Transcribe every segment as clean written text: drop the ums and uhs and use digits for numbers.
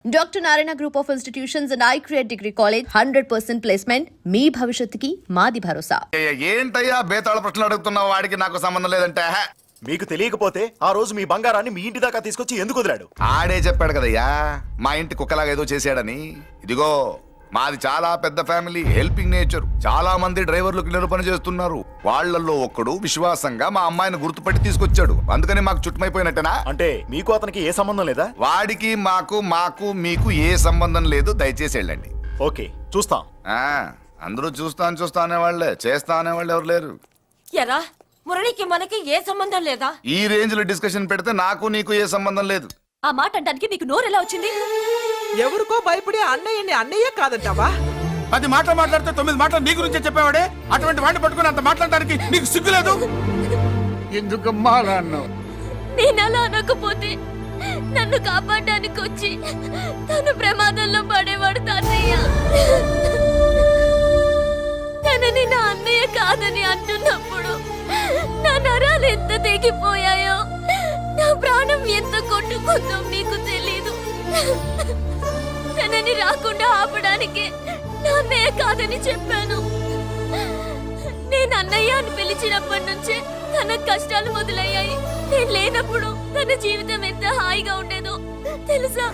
Doctor Narayana group of institutions and iCreate degree college 100% placement మీ భవిష్యత్తుకి మాది భరోసా. ఏంటయ్యా బేతాళ ప్రశ్నలు అడుగుతున్నావు? వాడికి నాకు సంబంధం లేదంటే మీకు తెలియకపోతే ఆ రోజు మీ బంగారాన్ని మీ ఇంటి దాకా తీసుకొచ్చి ఎందుకు వదిలాడు? ఆడే చెప్పాడు కదయ్యా మా ఇంటి కుక్కలాగా ఏదో చేశాడని. ఇదిగో మాది చాలా పెద్ద ఫ్యామిలీ, హెల్పింగ్ నేచర్. చాలా మంది డ్రైవర్లు క్లీనర్ పని చేస్తున్నారు. వాళ్ళల్లో ఒక్కడు విశ్వాసంగా మా అమ్మాయిని గుర్తుపట్టి తీసుకొచ్చాడు. అందుకని మాకు చుట్టుమైపోయినట్టేనా? అంటే మీకు అతనికి ఏ సంబంధం లేదా? వాడికి మాకు మీకు ఏ సంబంధం లేదు. దయచేసి వెళ్ళండి. ఓకే, చూస్తాం. అందరూ చూస్తా అనేవాళ్లే, చేస్తా అనేవాళ్ళు ఎవరు లేరు. ఎరా మురళికి మనకి ఏ సంబంధం లేదా? ఈ రేంజ్ లో డిస్కషన్ పెడితే నాకు నీకు ఏ సంబంధం లేదు. ఆ మాట అంటానికి మీకు నోరు ఎలా వచ్చింది? ఎవరికో భయపడే అన్నయ్యని అన్నయ్య కాదంటావా? 10 మాటలు మాట్లాడితే 9 మాటలు నీ గురించే చెప్పేవాడే. అటువంటి వాడిని పట్టుకుని అంత మాట్లాడడానికి నీకు సిగ్గులేదు? ఎందుకమ్మా అలా అన్నావు? నేను అలా అనకపోతే నన్ను కాపాడడానికి వచ్చి తను ప్రమాదంలో పడేవాడు తాతయ్య. తనని నా అన్నయ్య కాదని అంటున్నప్పుడు నా నరాలు ఎంత తెగిపోయాయో, నా ప్రాణం ఎంత కొట్టుకుందో మీకు తెలీదు. తనని రాకుండా ఆపడానికి నా అన్నయ్య కాదని చెప్పాను. నేను అన్నయ్య అని పిలిచినప్పటి నుంచే తన కష్టాలు మొదలయ్యాయి. నేను లేనప్పుడు తన జీవితం ఎంత హాయిగా ఉండేదో తెలుసా?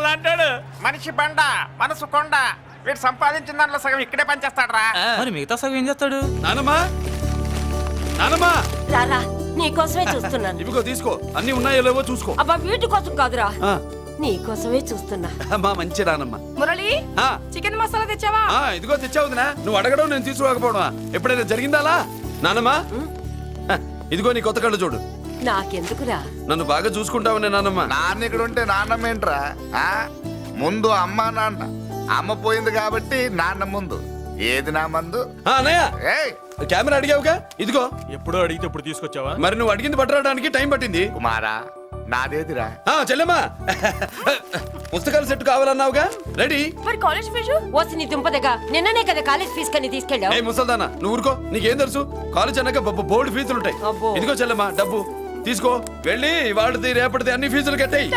అంటాడు మనిషి బండ మనసు కొండ. వీడు సంపాదించిన దాంట్లో సగం ఇక్కడే పనిచేస్తాడు రా. మరి మిగతా సగం ఏం చేస్తాడు? నానమ్మా నానమ్మా రారా, నీకోసమే చూస్తున్నాను. ఇవిగో తీసుకో, అన్ని ఉన్నాయో లేవో చూసుకో. అబ్బా వీటి కోసం కాదురా, నీకోసమే చూస్తున్నా. మా మంచి నానమ్మా. మురళి, చికెన్ మసాలా తెచ్చావా? ఇదిగో తెచ్చావుదినా. నువ్వు అడగడం నేను తీసుకోకపోవడమా ఎప్పుడైనా జరిగిందాలా? నానమ్మా ఇదిగో నీ కొత్త కళ్ళు చూడు. నాకెందుకురా? నన్ను బాగా చూసుకుంటావనే నానమ్మా. నాన్న ఇక్కడ ఉంటే నాన్నమ్మ ఏంట్రా? ముందు అమ్మ నాన్న. అమ్మ పోయింది కాబట్టి నాన్న ముందు. ఏది నా మందు? అన్నయ్య కెమెరా అడిగావుగా, ఇదిగో. ఎప్పుడో అడిగితే ఇప్పుడు తీసుకొచ్చావా? మరి నువ్వు అడిగింది పట్టడానికి టైం పట్టింది. కుమారా నాదేదిరా? చెల్లెమ్మా పుస్తకాల సెట్ కావాలన్నావుగా, రెడీ. మరి కాలేజ్ ఫీజు? ఓసి నీ దుంపదగా, నిన్ననే కదా కాలేజ్ ఫీజు కని తీసుకెళ్ళావు. ఏ ముసల్దానా నువ్వు ఊరుకో, నీకేం తెలుసు? కాలేజ్ అన్నాక బోర్డు ఫీజులు ఉంటాయి. ఇదిగో చెల్లెమ్మా డబ్బు తీసుకో, వెళ్ళి వాడిది రేపటిది అన్ని ఫీజులు కట్టాయి.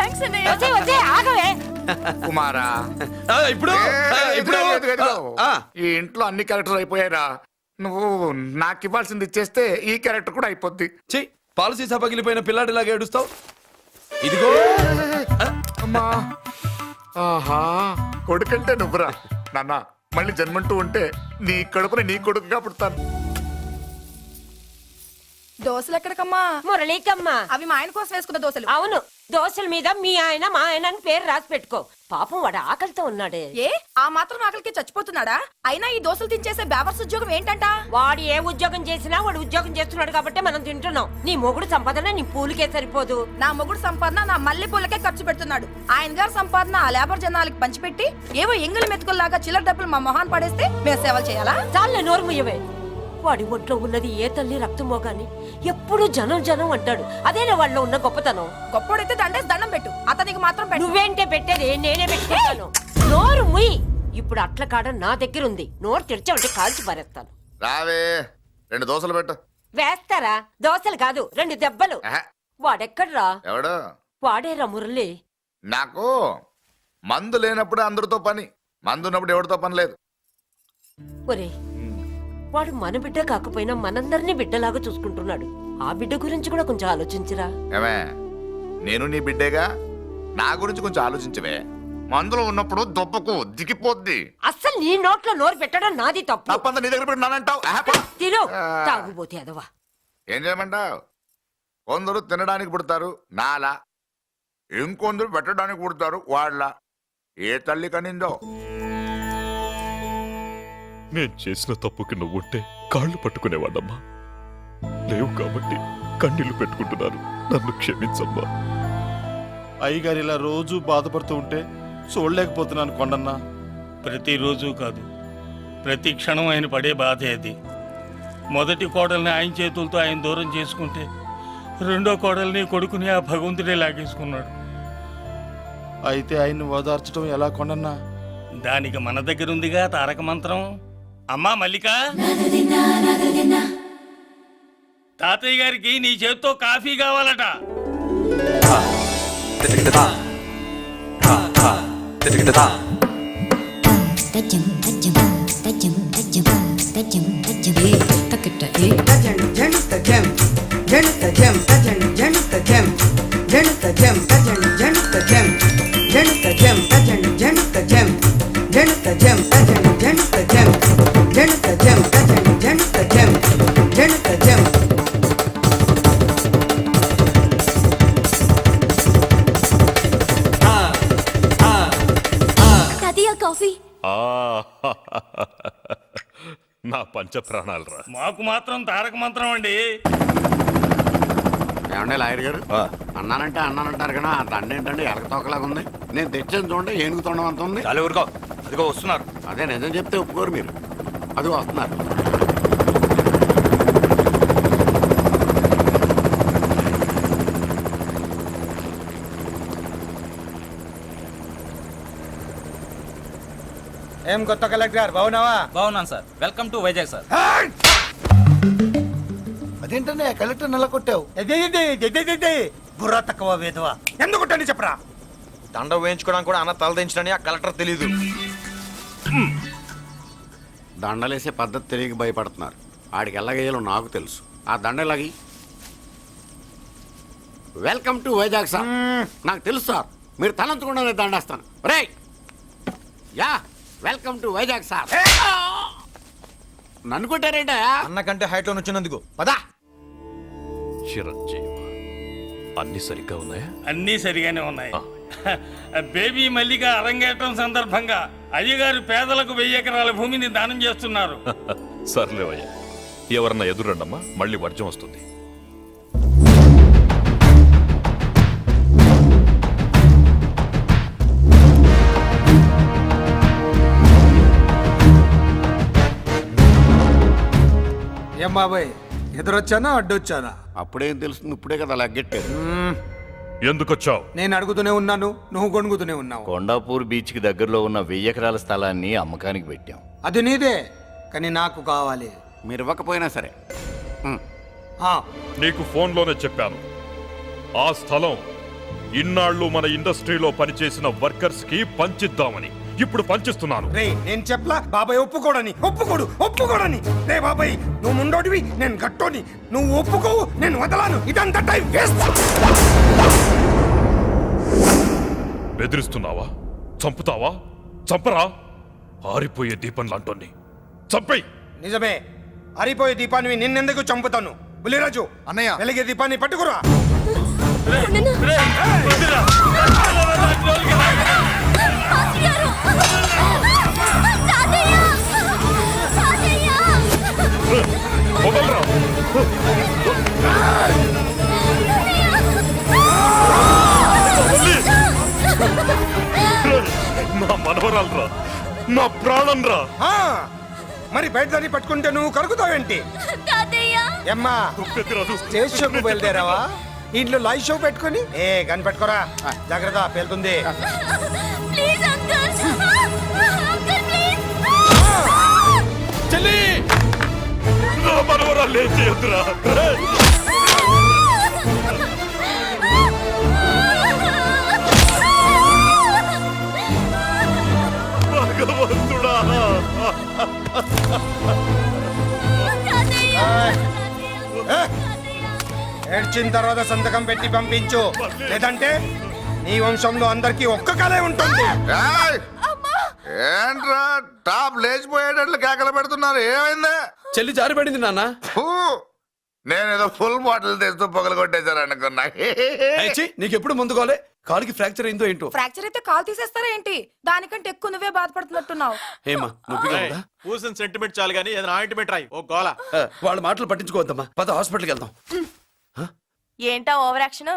కుమారా ఇప్పుడు ఈ ఇంట్లో అన్ని క్యారెక్టర్లు అయిపోయారా? నువ్వు నాకు ఇవ్వాల్సింది ఇచ్చేస్తే ఈ క్యారెక్టర్ కూడా అయిపోద్ది. చెయ్యి, పాలసీ పగిలిపోయిన పిల్లాడిలాగా ఏడుస్తావు. ఇదిగో అమ్మా. ఆహా, కొడుకంటే నువ్వురా నాన్న. మళ్ళీ జన్మంటూ ఉంటే నీ కడుపుని నీ కొడుకుగా పుడతాను. దోశలు ఎక్కడికమ్మా? మురళీకమ్మా. అవి మా ఆయన కోసం వేసుకున్న దోశలు. అవును, దోశల మీద మీ ఆయన మా ఆయన అని పేరు రాసి పెట్టుకో. పాపం వాడు ఆకలితో ఉన్నాడే. ఏ ఆ మాత్రం ఆకలికి చచ్చిపోతున్నాడా? అయినా ఈ దోశలు తినేసే బేవర్స్ ఉద్యోగం ఏంటంట? వాడు ఏ ఉద్యోగం చేసినా వాడు ఉద్యోగం చేస్తున్నాడు కాబట్టి మనం తింటున్నాం. నీ మొగుడు సంపాదన నీ పూలకే సరిపోదు. నా మొగుడు సంపాదన నా మల్లె పూలకే ఖర్చు పెడుతున్నాడు. ఆయన గారి సంపాదన ఆ లేబర్ జనాలకి పంచిపెట్టి ఏవో ఎంగిలి మెతుకుల్లాగా చిల్లర డబ్బులు మా మొహాన్ పడేస్తే మేము సేవలు చేయాలా? చాలే నోరు ముయ్యవే. వాడి ఒంట్లో ఉన్నది ఏ తల్లి రక్తమో గాని ఎప్పుడు జనం జనం అంటాడు. అదేనా వాళ్ళలో ఉన్న గొప్పతనం. గొప్పోడైతే దండేసి దండం పెట్టు, అతనికి మాత్రం పెట్టు. నువ్వేంటే పెట్టేది? నేనే పెట్టుకుంటాను. నోరు ముయ్యి. ఇప్పుడు అట్ల కాడ నా దగ్గర ఉంది. నోరు తెరిచావంటే కాల్చి పారేస్తాను. రావే 2 దోశలు పెట్టు. వేస్తారా? దోశలు కాదు, 2 దెబ్బలు. వాడెక్కడ్రా? ఎవడు? వాడేరా మురళి. నాకు మందు లేనప్పుడు అందరితో పని, మందు ఉన్నప్పుడు ఎవరితో పని లేదు. ఒరే, వాడు మన బిడ్డ కాకపోయినా మనందరినీ బిడ్డలాగా చూసుకుంటున్నాడు. ఆ బిడ్డ గురించి కూడా కొంచెం ఆలోచించరా. ఏమే, నేను నీ బిడ్డేగా, నా గురించి కొంచెం ఆలోచించవే. మందులో ఉన్నప్పుడు దొప్పకు దిగిపోద్ది. అస్సలు నీ నోట్లో నోరు పెట్టడం నాది తప్పు. తప్పంతా నీ దగ్గర పెట్టినానంటావు. తిను, తాగుబోతే అదవా. ఏం చేయమంటావు? కొందరు తినడానికి పుడతారు నాలా, ఇంకొందరు పెట్టడానికి పుడతారు వాళ్ళ. ఏ తల్లి కనిందో. నేను చేసిన తప్పుకి నువ్వుంటే కాళ్ళు పట్టుకునేవాడమ్మా. లేవు కాబట్టి కన్నీళ్లు పెట్టుకుంటున్నాను. నన్ను క్షమించమ్మా. అయ్యగారు ఇలా రోజు బాధపడుతూ ఉంటే చూడలేకపోతున్నాను కొండన్నా. ప్రతిరోజు కాదు, ప్రతి క్షణం ఆయన పడే బాధే అది. మొదటి కోడల్ని ఆయన చేతులతో ఆయన దూరం చేసుకుంటే రెండో కోడల్ని కొడుకుని ఆ భగవంతుడే లాగేసుకున్నాడు. అయితే ఆయన్ని ఓదార్చడం ఎలా కొండన్నా? దానికి మన దగ్గర ఉందిగా తారక మంత్రం. అమ్మా మల్లిక, తాతయ్య గారికి నీ చేత్తో కాఫీ కావాలట. తాతయ్య కాఫీ. నా పంచ ప్రాణాలరా. మాకు మాత్రం తారక మంత్రం అండి. ఏమండే లాయర్ గారు, అన్నానంటే అన్నానంటారు కదా, ఆ దండ ఏంటంటే ఎలక తోకలాగా ఉంది. నేను తెచ్చేది చూడండి, ఏనుగు తొండం అంత ఉంది. చాలు ఊరుకో, అదిగో వస్తున్నారు. అదే నిజం చెప్తే ఒప్పుకోరు మీరు. అది వస్తున్నారు. ఏం కొత్త కలెక్టర్ బాగున్నావా? బాగున్నాను sir. Welcome to Vizag sir. అదేంటనే కలెక్టర్ నెల కొట్టావు? బుర్ర తక్కువ వేదవా. ఎందుకు కొట్టండి చెప్పరా? దండ వేయించుకోవడానికి కూడా అన్న తలదించడని ఆ కలెక్టర్ తెలీదు. దండలేసే పద్ధతి తెలియక భయపడుతున్నారు. ఆడికి ఎలాగేయాలో నాకు తెలుసు. ఆ దండలాగి వెల్కమ్ టు వైజాగ్ సార్. నాకు తెలుసు సార్, మీరు తలంచకుండా దండేస్తాను. రే యా వెల్కమ్ టు వైజాగ్ సార్. నన్ను కొట్టారేంటా? అన్నకంటే హైట్ లో వచ్చినందుకు పదా. చిరంజీవి, అన్ని సరిగ్గా ఉన్నాయా? అన్నీ సరిగానే ఉన్నాయి. బేబీ మల్లిక అరంగేట్రం సందర్భంగా అయ్యగారు పేదలకు 1000 ఎకరాల భూమిని దానం చేస్తున్నారు. సర్లేవయ్యా, ఎవరన్నా ఎదురండమ్మా, మళ్ళీ వర్జం వస్తుంది. ఏం బాబాయ్, ఎదురొచ్చానా అడ్డొచ్చానా? అప్పుడేం తెలుస్తుంది, ఇప్పుడే కదా లగ్గెట్టారు. ఎందుకొచ్చావు? నేను అడుగుతూనే ఉన్నాను, నువ్వు గొణుగుతూనే ఉన్నావు. కొండాపూర్ బీచ్కి దగ్గరలో ఉన్న 1000 ఎకరాల స్థలాన్ని అమ్మకానికి పెట్టాం. అది నీదే, కానీ నాకు కావాలి. మీరు ఇవ్వకపోయినా సరే. ఆ, నీకు ఫోన్లోనే చెప్పాను. ఆ స్థలం ఇన్నాళ్ళు మన ఇండస్ట్రీలో పనిచేసిన వర్కర్స్ కి పంచిద్దామని. ఇప్పుడు పంచిస్తున్నాను. రే నేను చెప్పలా బాబాయ్ ఒప్పుకోడని. రే బాబాయ్, నువ్వు ముండోడివి, నేను గట్టోని. నువ్వు ఒప్పుకోవు, నేను వదలాను. ఇదంతా టైం వేస్ట్. బెదిరిస్తున్నావా? చంపుతావా? చంపరా? ఆరిపోయే దీపం లాంటోని చంపేయ్. నిజమే, అరిపోయే దీపాన్ని నిన్నెందుకు చంపుతాను? బుల్లిరాజు అన్నయ్య, వెలిగే దీపాన్ని పట్టుకురా. వదలరా. నా మనవరాలరా, నా ప్రాణం రా. ఆ, మరి బయటదాన్ని పట్టుకుంటే నువ్వు కలుగుతావేంటి? ఎమ్మా, స్టేషన్ బయలుదేరావా? ఇంట్లో లైవ్ షో పెట్టుకుని కనిపెట్టుకోరా. జాగ్రత్త, పేలుతుంది. చెల్లి, నా మనవరాలు ఏం చేయొద్దురా. భగవంతుడా. ఏడ్చిన తర్వాత సంతకం పెట్టి పంపించు, లేదంటే నీ వంశంలో అందరికీ ఒక్క కలే ఉంటుంది. ఏయ్! ఏంట్రా టాప్ లేచిపోయేటట్లు కేకలు పెడుతున్నారు? ఏమైంది? చెల్లి జారిపడింది నాన్న. ఫూ! నేనేదో ఫుల్ బాటిల్ తెస్తూ పొగలు కొట్టేశారు అనుకున్నా. నీకెప్పుడు ముందుకోలే. కాలుకి ఫ్రాక్చర్ అయిందో ఏంటో. ఫ్రాక్చర్ అయితే కాల్ తీసేస్తారా ఏంటి? దానికంటే ఎక్కువ నువ్వే బాధపడుతున్నట్టున్నావు. ఏమా నొప్పిగా ఉందా? పూసిన సెంటిమెంట్ చాలు గానీ ఏదైనా ఆయింట్మెంట్ రాయి. ఓ గోల. వాళ్ళ మాటలు పట్టించుకోవద్దమ్మా, పద హాస్పిటల్కి వెళ్దాం. ఏంటా ఓవర్ యాక్షన్?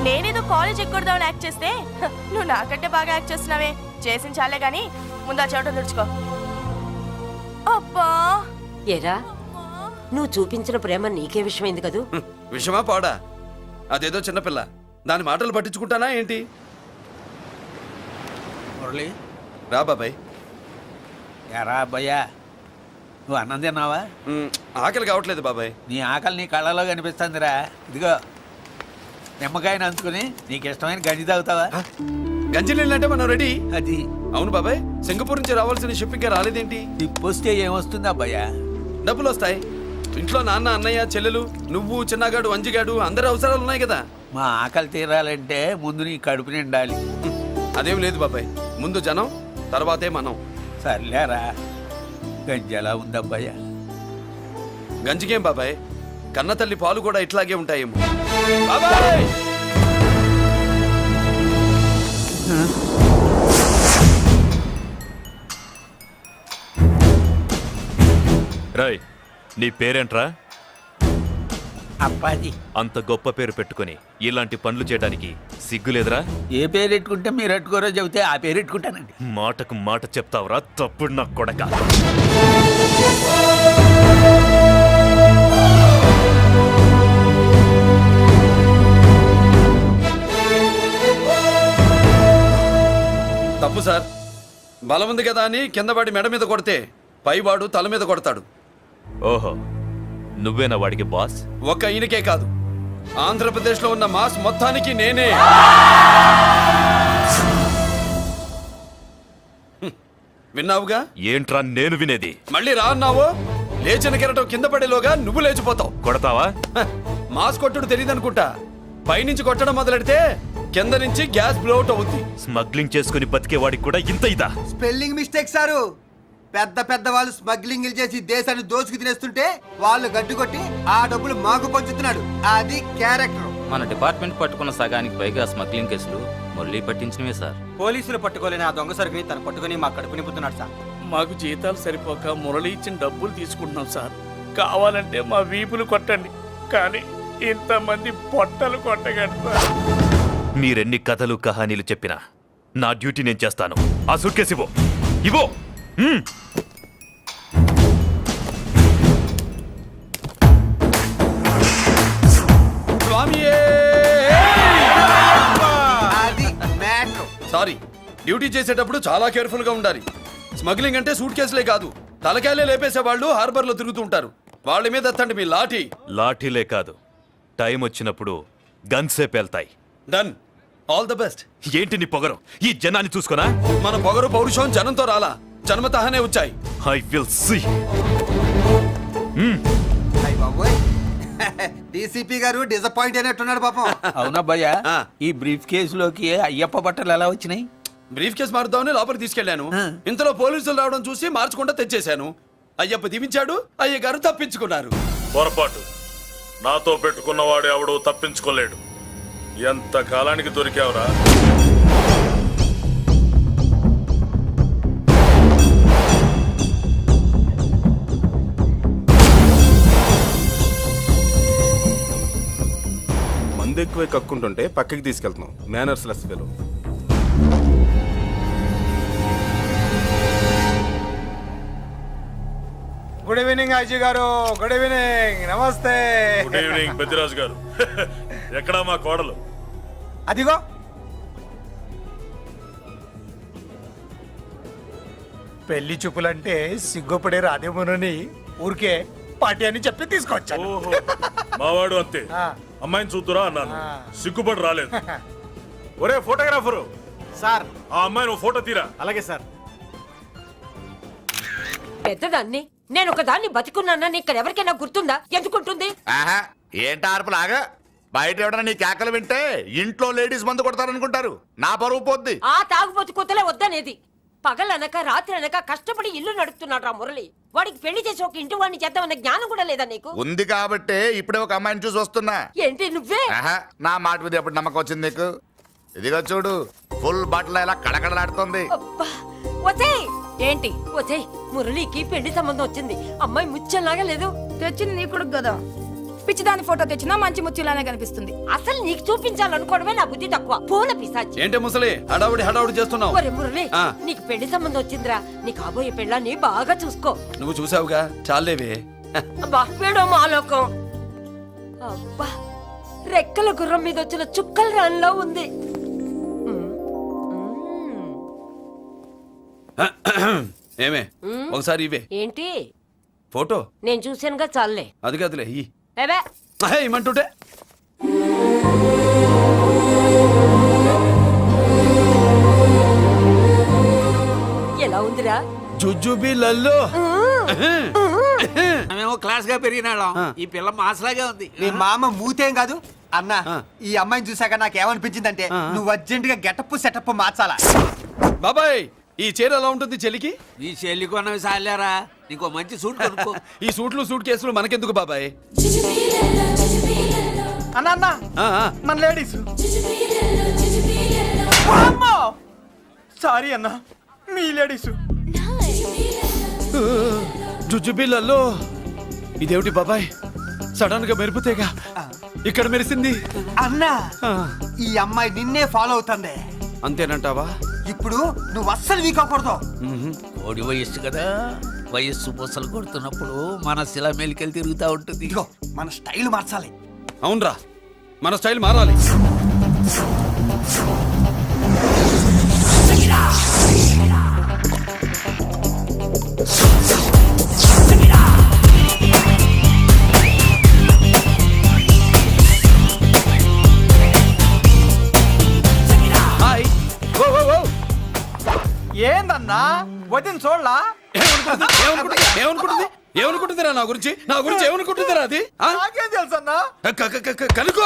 నేనేదో కాలేజ్ ఎక్కడదామని యాక్ట్ చేస్తే నువ్వు నాకంటే బాగా యాక్ట్ చేస్తున్నావే. చేసిన చాలే గాని ముందు ఆ చెవిట తుడుచుకో. అబ్బా ఏరా నువ్వు చూపించిన ప్రేమ నీకే విషయమైంది కదూ. విషమా పాడా? అదేదో చిన్నపిల్ల, దాని మాటలు పట్టించుకుంటానా ఏంటి? మురళి, రా బాబాయ్. ఎరా అబ్బయ్యా, నువ్వు అన్నం తిన్నావా? ఆకలి కావట్లేదు బాబాయ్. నీ ఆకలి నీ కళ్ళలో కనిపిస్తుందిరా. ఇదిగో నిమ్మకాయని అంచుకుని నీకు ఇష్టమైన గంజి తాగుతావా? గంజి నీళ్ళంటే మనం రెడీ. అది అవును బాబాయ్, సింగపూర్ నుంచి రావాల్సిన షిప్పింగ్ రాలేదేంటి? తిప్పొస్తే ఏమొస్తుంది అబ్బయ్యా? డబ్బులు వస్తాయి. ఇంట్లో నాన్న, అన్నయ్య, చెల్లెలు, నువ్వు, చిన్నగాడు, అంజిగాడు అందరి అవసరాలు ఉన్నాయి కదా. మా ఆకలి తీరాలంటే ముందు నీ కడుపు నిండాలి. అదేం లేదు బాబాయ్, ముందు జనం తర్వాతే మనం. సర్లేరా, గంజి ఎలా ఉందబ్బయ్యా? గంజికేం బాబాయ్, కన్న తల్లి పాలు కూడా ఇట్లాగే ఉంటాయేమో. బాబాయ్ రాయ్, నీ పేరేంట్రా? అప్పాజీ. అంత గొప్ప పేరు పెట్టుకొని ఇలాంటి పనులు చేయడానికి సిగ్గులేదురా? ఏ పేరు ఎట్టుకుంటే మీరు ఎట్టుకోరో చెబితే ఆ పేరు ఎట్టుకుంటానండి. మాటకు మాట చెప్తావురా తప్పుడు నా కొడక. తప్పు సార్. బలం ఉంది కదా అని కిందవాడి మెడ మీద కొడితే పైవాడు తల మీద కొడతాడు. ఓహో, నువ్వేనా వాడికి బాస్? ఒక్క ఈయనకే కాదు, ఆంధ్రప్రదేశ్లో ఉన్న మాస్ మొత్తానికి నేనే. విన్నావుగా? ఏంట్రా నేను వినేది? మళ్ళీ రా అన్నావు, లేచిన కెరటం కింద పడేలోగా నువ్వు లేచిపోతావు. కొడతావా? మాస్ కొట్టుడు తెలియదనుకుంటా. పైనుంచి కొట్టడం మొదలెడితే కింద నుంచి గ్యాస్ బ్లౌట్ అవుద్ది. స్మగ్లింగ్ చేసుకుని బతికేవాడికి కూడా ఇంత ఇదా? Spelling mistake sir. పెద్ద పెద్ద వాళ్ళు స్మగ్లింగ్ చేసి దేశాన్ని దోచుకు తినేస్తుంటే వాళ్ళు గడ్డుకొట్టి ఆ డబ్బులు మాకు పంచుతున్నాడు. అది క్యారెక్టర్. మన డిపార్ట్మెంట్ పట్టుకున్న సగానికి పైగా స్మగ్లింగ్ కేసులు మురళి పట్టించినవే సార్. పోలీసులు పట్టుకోలేని ఆ దొంగ సరుకుని తను పట్టుకుని మా కడుపు నింపుతున్నాడు సార్. మాకు జీతాలు సరిపోక మురళి ఇచ్చిన డబ్బులు తీసుకుంటున్నాం సార్. కావాలంటే మా వీపులు కొట్టండి, కానీ ఇంతమంది పొట్టలు కొట్టగండి సార్. మీరెన్ని కథలు కహానీలు చెప్పినా నా డ్యూటీ నేను చేస్తాను. ఆ సూట్కేస్ ఇవ్వు, ఇవ్వు. సారీ, డ్యూటీ చేసేటప్పుడు చాలా కేర్ఫుల్ గా ఉండాలి. స్మగ్లింగ్ అంటే సూట్ కేసులే కాదు, తలకాయలే లేపేసే వాళ్ళు హార్బర్ లో తిరుగుతూ ఉంటారు. వాళ్ళ మీద ఎత్తండి మీ లాఠీ. లాఠీలే కాదు, టైం వచ్చినప్పుడు గన్సే పేల్తాయి. డన్. All the best. ఏంటి నీ పొగరు? ఈ జనాన్ని చూసుకోనా? మన పొగరు పౌరుషం జనంతో రాలా, జన్మతహనే వచ్చాయి. I will see. డీసీపీ గారు డిసప్పాయింట్ అయినట్టున్నాడు పాపం. అవునబ్బయ్యా, ఈ బ్రీఫ్ కేసులోకి అయ్యప్ప బట్టలు ఎలా వచ్చినాయి? బ్రీఫ్ కేసు మారుద్దామని లోపలికి తీసుకెళ్లాను. ఇంతలో పోలీసులు రావడం చూసి మార్చకుండా తెచ్చేశాను. అయ్యప్ప దీవించాడు, అయ్య గారు తప్పించుకున్నారు. పొరపాటు. నాతో పెట్టుకున్నవాడు ఎవడు తప్పించుకోలేడు. ఎంత కాలానికి దొరికావురా? మందు ఎక్కువ కక్కుంటుంటే పక్కకి తీసుకెళ్తున్నాం. Manners less fellow. Good evening Ajay గారు. Good evening. నమస్తే. గుడ్ ఈవినింగ్ పెద్దిరాజు గారు. ఎక్కడా మా కోడలు? అదిగో పెళ్లి చూపులంటే సిగ్గుపడే రాధేమునని ఊరికే పార్టీ అని చెప్పి తీసుకొచ్చాను. ఓహో, మావాడు అంతే. అమ్మాయిని చూద్దురా అన్నాను, సిగ్గుపడి రాలేదు. ఒరే ఫోటోగ్రాఫరు సార్, ఆ అమ్మాయి నువ్వు ఫోటో తీరా. అలాగే సార్. పెద్దదాన్ని నేను ఒక దాన్ని బతికున్నానని ఇక్కడ ఎవరికైనా గుర్తుందా? ఎందుకుంటుంది? ఆహా, ఏంటి ఆర్పులాగా? బయట ఎవడన్నా నీ కేకలు వింటే ఇంట్లో లేడీస్ మందు కొడతారనుకుంటారు. నా పరువు పోద్ది. ఆ తాగుబోతు కూతలే వద్దనేది. పగలనక రాత్రి అనక కష్టపడి ఇల్లు నడుపుతున్నాడు రా మురళి. వాడికి పెళ్లి చేసి ఒక ఇంటి వాడిని చేద్దామన్న జ్ఞానం కూడా లేదా నీకు? ఉంది కాబట్టే ఇప్పుడే ఒక అమ్మాయిని చూసి వస్తున్నా. ఏంటి నువ్వే? ఆహా, నా మాట మీద ఎప్పుడు నమ్మకం వచ్చింది నీకు? ఇదిగో చూడు, ఫుల్ బట్టలు ఇలా కడకడలాడుతుంది. అబ్బా, ఒసేయ్ ఏంటి ఒసేయ్, మురళికి పెళ్లి సంబంధం వచ్చింది. అమ్మాయి ముచ్చల్లాగా లేదు. తెచ్చింది నీ కొడుకు కదా, పిచ్చిదాని ఫోటో తెచ్చినా మంచి ముచ్చిలానే కనిపిస్తుంది. అసలు నీకు చూపించాలనుకోవడమే నా బుద్ధి తక్కువ. పూల పిశాచి. ఏంటి ముసలి హడావుడి చేస్తున్నావు? ఒరే మురళి, ఆ. నీకు పెళ్లి సంబంధం వచ్చిందిరా. నీ కాబోయే పెళ్ళాన్ని బాగా చూసుకో. నువ్వు చూసావుగా, చాలేవే. అబ్బా, వీడో మాలోకం. అబ్బా, రెక్కల గుర్రం మీద వచ్చిన చుక్కల రాన్లో ఉంది. ఏమే, ఒకసారి ఇవే ఏంటి? ఫోటో. నేను చూసానుగా, చాలే. అది కాదులే ఈ ఏవే ఏమంటుంటే. ఎలా ఉందిరా? జుజుబి లల్లో. మేమేమో క్లాస్ గా పెరిగినాళ్ళం. ఈ పిల్ల మాసలాగే ఉంది. నీ మామ మూతేం కాదు అన్నా. ఈ అమ్మాయిని చూసాక నాకు ఏమనిపించిందంటే నువ్వు అర్జెంట్ గా గెటప్ సెటప్ మార్చాలా. బాబాయ్, ఈ చీర ఎలా ఉంటుంది చెలికి? నీ చెల్లి కొన్నవి సాలేరా. నీకు మంచి సూట్ కొనుక్కో. ఈ సూట్లు సూట్ కేసులు మనకెందుకు బాబాయ్? అన్న ఆ, ఆ. మన లేడీస్. సారీ అన్న, మీ లేడీస్. జుజుబి లల్లో. ఇదేమిటి బాబాయ్, సడన్ గా మెరుపుతేగా ఇక్కడ మెరిసింది. అన్నా, ఆ, ఈ అమ్మాయి నిన్నే ఫాలో అవుతుంది. అంతేనంటావా? ఇప్పుడు నువ్వు అస్సలు వీక్ అవ్వకూడదు. కోడి వయస్సు కదా, వయస్సు పూసలు కొడుతున్నప్పుడు మన శిల మెలికలు తిరుగుతూ ఉంటుంది. ఇదిగో మన స్టైల్ మార్చాలి. అవునరా, మన స్టైల్ మారాలి. హాయ్. ఓ, ఓ, ఓ. ఏందన్నా వదిన చూడలా? ఏమనుకుంటుందిరా నా గురించి? ఏమనుకుంటుందిరా అది? ఆ? నాకేం తెలుసు అన్నా. కనుకో.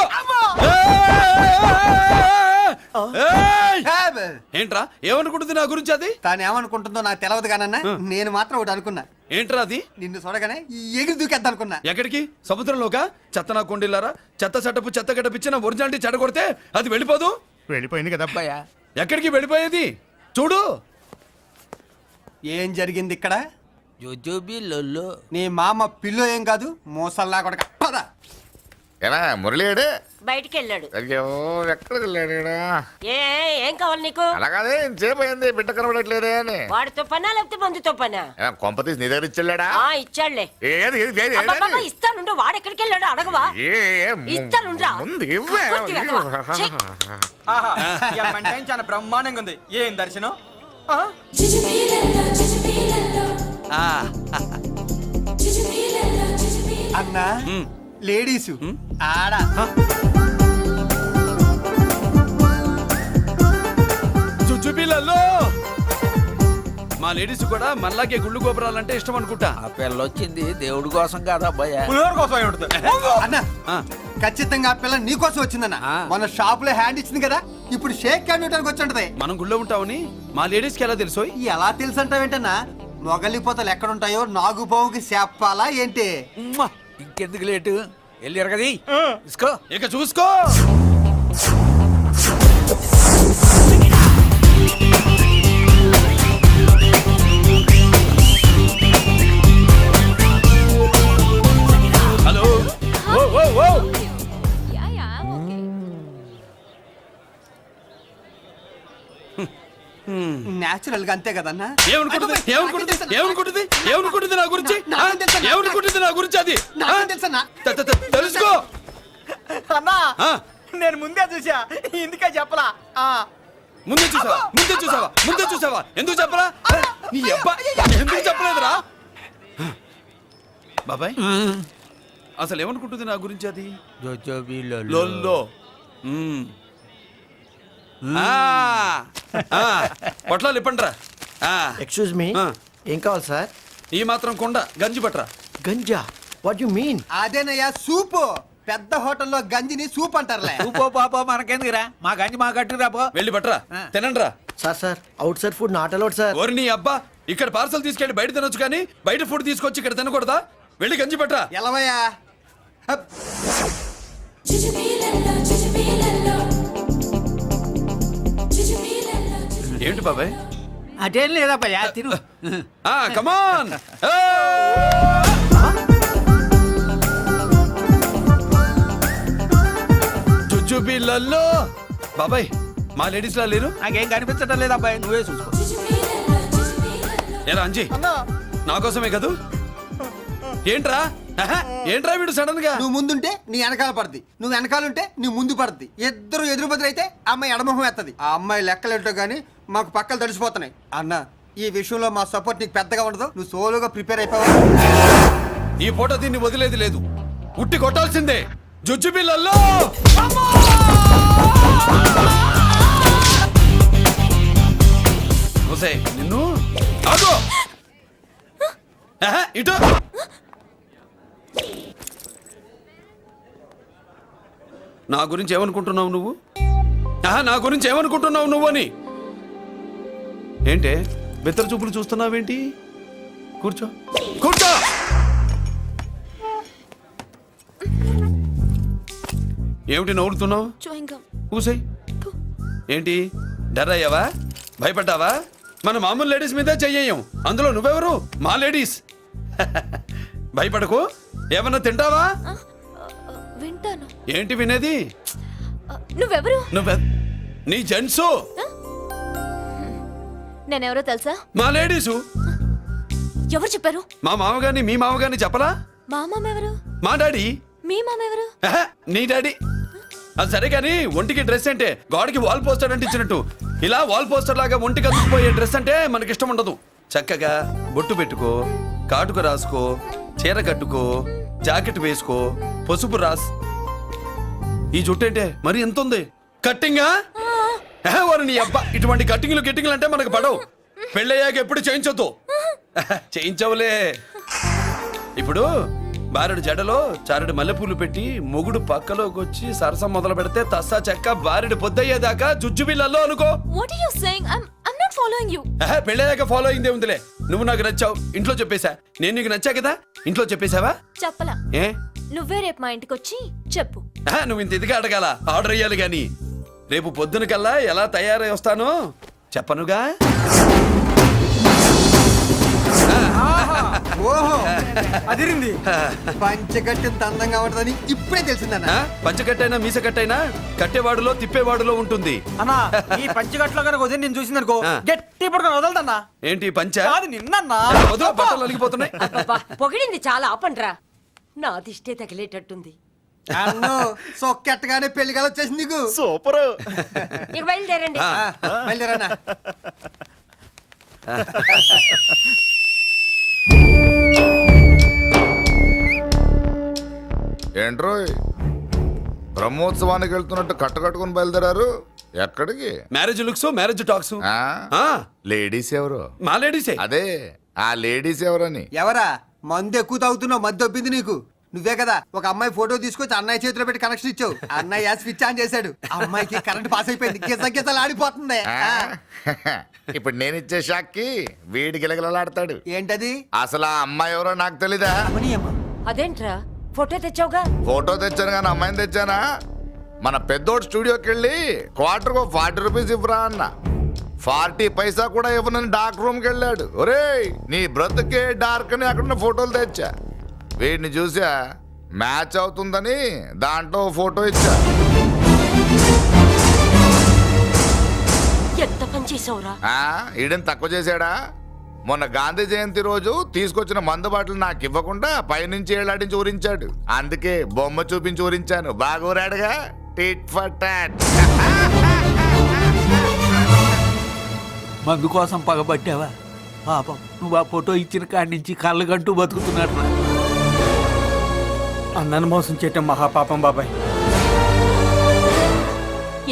ఏంట్రా, ఏమనుకుంటుంది నా గురించి అది? తాను ఏమనుకుంటుందో నాకు తెలియదు కానన్నా, నేను మాత్రం ఒకటి అనుకున్నా. ఏంట్రా అది? నిన్ను చూడగానే ఎగిరి దూకేద్దాం అనుకున్నా. ఎక్కడికి? సముద్రంలోకా? చెత్త నా కొండిల్లారా, చెత్త సెటప్ చెత్త గడపిచ్చి నా ఒరిజినాలిటీ చెడగొడితే అది వెళ్ళిపోదు. వెళ్ళిపోయింది కదా అబ్బాయా. ఎక్కడికి వెళ్ళిపోయేది? చూడు ఏం జరిగింది ఇక్కడ. జోజోబి లొల్లో. నీ మామ పిల్లో ఏం కాదు, మోసల్లా కొడక. పద. ఏనా మురళీడే? బయటికి వెళ్ళాడు. అయ్యో, ఎక్కడికి వెళ్ళాడు? ఏం కావాలి నీకు? అలాగే ఇంతసేపు అయింది, బిడ్డ కనబడట్లేదే అని. వాడితో పనా లేకపోతే మందుతో పనా? కొంపతీసి నీ దగ్గర ఇచ్చెళ్ళాడా? ఆ, ఇచ్చాడులే. ఏది ఏది, ఏది, ఏది? అబ్బబ్బబ్బ, ఇస్తానుండు. వాడు ఎక్కడికి వెళ్ళాడు అడగవా? ఇస్తానుండ్రా. ముందు ఇవ్వే. కొట్టి వెళ్ళవా? ఛీ. చాలా బ్రహ్మాండంగా ఉంది. ఏం దర్శనం. అన్నా, లేడీసు ఆడ. జుజుబిలలో మా లేడీస్ కూడా మనలాగే గుళ్ళు గోపురాలంటే ఇష్టం అనుకుంటా. ఆ పిల్ల వచ్చింది దేవుడి కోసం కాదా అబ్బాయా? అన్నా, ఖచ్చితంగా ఆ పిల్ల నీ కోసం వచ్చిందన్న. మన షాప్ లో హ్యాండ్ ఇచ్చింది కదా, ఇప్పుడు షేక్ హ్యాండ్ ఇవ్వడానికి వచ్చి ఉంటది. మనం గుళ్ళో ఉంటామని మా లేడీస్ కి ఎలా తెలుసు? ఎలా తెలుసు అంటావేంటన్నా? మొగలిపోతలు ఎక్కడుంటాయో నాగుబావుకి చెప్పాలా ఏంటి? ఇంకెందుకు లేటు, వెళ్ళారు కదా తీసుకో. ఇక చూసుకో. హలో. ఓ, ఓ, ఓ. నేచురల్ గా అంతే కదన్నా. ఏమనుకుంటుంది నా గురించి? ఏమనుకుంటుంది నా గురించి అది? తెలుసన్నా. తెలుసుకో. అన్నా, ఆ, నేను ముందే చూసా, ఇందుకే చెప్పలా. ముందే చూసావా? ఎందుకు చెప్పరా? నీ అబ్బా, ఎందుకు చెప్పలేదురా? బాబాయ్, అసలు ఏమనుకుంటుంది నా గురించి అది? జోజోబి లొల్లో. పొట్లాలు ఇప్పండిరా. ఎక్స్క్యూజ్ మీ, ఏం కావాలి సార్? ఈ మాత్రం కొండ గంజి పట్రా. గంజా? What you mean? అదేనయ్యా, సూపు. పెద్ద హోటల్లో గంజిని సూప్ అంటారులే. పాప మనకెందుకురా, మా గంజి మా గట్టురా పో. వెళ్ళి పట్రా, తినండిరా. Sir outside food not allowed sir. ఓరి నీ అబ్బా, ఇక్కడ పార్సల్ తీసుకెళ్ళి బయట తినొచ్చు కానీ బయట ఫుడ్ తీసుకొచ్చి ఇక్కడ తినకూడదా? వెళ్ళి గంజి పట్టరా. ఎలవయ్యా. హప్. ఏంటి బాబాయ్? అదేం లేదబ్బా తిరు. కమాన్. జుజుబిళ్ళల్లో బాబాయ్ మా లేడీస్ లా లేరు. నాకేం కనిపించడం లేదు అబ్బాయి, నువ్వే చూసుకో. ఏరా అంజీ, నా కోసమే కదూ? ఏంట్రా ఏంట్రా వీడు సడన్ గా? నువ్వు ముందుంటే నీ వెనకాల పడుద్ది, నువ్వు వెనకాలంటే నీ ముందు పడుద్ది. ఇద్దరు ఎదురు బదులైతే అమ్మాయి ఎడమొహం ఎత్తది. ఆ అమ్మాయి లెక్కలేంటో గానీ మాకు పక్కలు తడిసిపోతున్నాయి. అన్న, ఈ విషయంలో మా సపోర్ట్ నీకు పెద్దగా ఉండదు. నువ్వు సోలోగా ప్రిపేర్ అయిపోవాలి. ఈ పూట దీన్ని వదిలేది లేదు, ఉట్టి కొట్టాల్సిందే. జుజుబిళ్ళల్లో నిన్ను ఆగు. ఇటు నా గురించి ఏమనుకుంటున్నావు నువ్వు? నా గురించి ఏమనుకుంటున్నావు నువ్వు అని. ఏంటే బెత్తర చూపులు చూస్తున్నావేంటి? కూర్చో కూర్చో. ఏమిటి నవ్వుతున్నావు? కూసేయ్. ఏంటి డర్ అయ్యావా? భయపడ్డావా? మన మామూలు లేడీస్ మీదే చెయ్యం, అందులో నువ్వెవరు? మా లేడీస్. భయపడకు. ఏమన్నా తింటావా? వింటాను. ఏంటి వినేది? నువ్వెవరు? నీ జెంట్సు. నేనెవరో తెలుసా? మా లేడీసు. ఎవరు చెప్పారు? మా మామగారిని మీ మామగారిని చెప్పలా? మా మామ ఎవరు? మా డాడీ. మీ మామ ఎవరు? నీ డాడీ. అది సరే కానీ ఒంటికి డ్రెస్ అంటే గాడికి వాల్ పోస్టర్ అంటే ఇచ్చినట్టు ఇలా వాల్ పోస్టర్ లాగా ఒంటికి అందుకుపోయే డ్రెస్ అంటే మనకి ఇష్టం ఉండదు. చక్కగా బొట్టు పెట్టుకో, కాటుక రాసుకో, చీర కట్టుకో, జాకెట్ వేసుకో, పసుపు రాస్. ఈ జుట్టు అంటే మరి ఎంత ఉంది? కట్టింగా? వారు నీ అబ్బా, ఇటువంటి కట్టింగ్లు గిట్టింగ్లు అంటే మనకు పడవు. పెళ్ళయ్యాక ఎప్పుడు చేయించొద్దు. చేయించవులే. ఇప్పుడు బారెడు జడలో చారెడు మల్లెపూలు పెట్టి మొగుడు పక్కలోకి వచ్చి సరసం మొదలు పెడితే తస్సా చెక్క బారెడు పొద్దయ్యేదాకా జుజ్జుబిళ్ళల్లో అనుకో. What are you saying? I'm not following you. పెళ్ళయ్యాక ఫాలో అయిందే ఉందిలే. నువ్వు నాకు నచ్చావు, ఇంట్లో చెప్పేశా. నేను నీకు నచ్చా కదా, ఇంట్లో చెప్పేశావా? చెప్పలా. ఏ నువ్వే రేపు మా ఇంటికి వచ్చి చెప్పు. నువ్వు ఇంత ఇదిగా అడగాల, ఆర్డర్ అయ్యాలి గాని. రేపు పొద్దున కల్లా ఎలా తయారై వస్తానో చెప్పనుగా. ఓహో, అదిరింది. పంచగట్టెంత అందంగా ఉంటుందని ఇప్పుడే తెలిసిందన్న. పంచకట్టైనా మీసకట్టైనా కట్టేవాడులో తిప్పేవాడులో ఉంటుంది. అన్నా, ఈ పంచగట్లో కనుక వదిలి నేను చూసిందనుకో గట్టి పడుకొని వదలదన్నా. ఏంటి పంచ? నిన్నన్నా బట్టలు అలిగిపోతున్నాయి. పొగిడింది చాలా ఆపండ్రా, నా దిష్టే తగిలేటట్టుంది. అన్ను సొక్కెట్టగానే పెళ్లి కల వచ్చేసింది నీకు. సూపర్. ఇక బయలుదేరండి. బయలుదేరన్నా. ఏంట్రోయ్, బ్రహ్మోత్సవానికి వెళ్తున్నట్టు కట్టుకట్టుకుని బయలుదేరారు? ఎక్కడికి? Marriage looks, marriage talks. Ladies ఎవరు? మా లేడీసే. అదే ఆ లేడీస్ ఎవరని. ఎవరా? మందు ఎక్కువ తాగుతున్నావు, మధ్య ఒప్పింది నీకు. నువ్వే కదా ఒక అమ్మాయి ఫోటో తీసుకొచ్చి అన్నయ్య చేతిలో పెట్టి కనెక్షన్ ఇచ్చావు. అన్నయ్య స్విచ్ ఆన్ చేశాడు, అమ్మాయికి కరెంట్ పాస్ అయిపోయింది, గిజగిజలు ఆడిపోతుంది. ఇప్పుడు నేను ఇచ్చే షాక్ కి వీడి గిలగిలలాడతాడు. ఏంటది? అసలు ఆ అమ్మాయి ఎవరో నాకు తెలీదా? అదేంట్రా ఫోటో తెచ్చావుగా? ఫోటో తెచ్చాను కానీ అమ్మాయిని తెచ్చానా? మన పెద్దోడు స్టూడియోకి వెళ్ళి క్వార్టర్కు 40 రూపీస్ ఇవ్వరా అన్న. 40 పైసా కూడా ఇవ్వనని డార్క్ రూమ్కి వెళ్ళాడు. ఒరేయ్, నీ బ్రతుకే డార్క్ అని అక్కడ ఫోటోలు తెచ్చా. వీడిని చూసా మ్యాచ్ అవుతుందని దాంట్లో ఫోటో ఇచ్చా. ఎంత పని చేసావురా? ఈడని తక్కువ చేశాడా? మొన్న గాంధీ జయంతి రోజు తీసుకొచ్చిన మందు బాటలు నాకు ఇవ్వకుండా పైనుంచి ఏలాడించి ఊరించాడు. అందుకే బొమ్మ చూపించి ఊరించాను. బాగా ఊరాడుగా. Tit for tat. మందు కోసం పగబట్టావా? పాపం నువ్వు ఆ ఫోటో ఇచ్చిన కాడి నుంచి కళ్ళగంటూ బతుకుతున్నాడు. అన్నను మోసం చేయటం మహాపాపం బాబాయ్.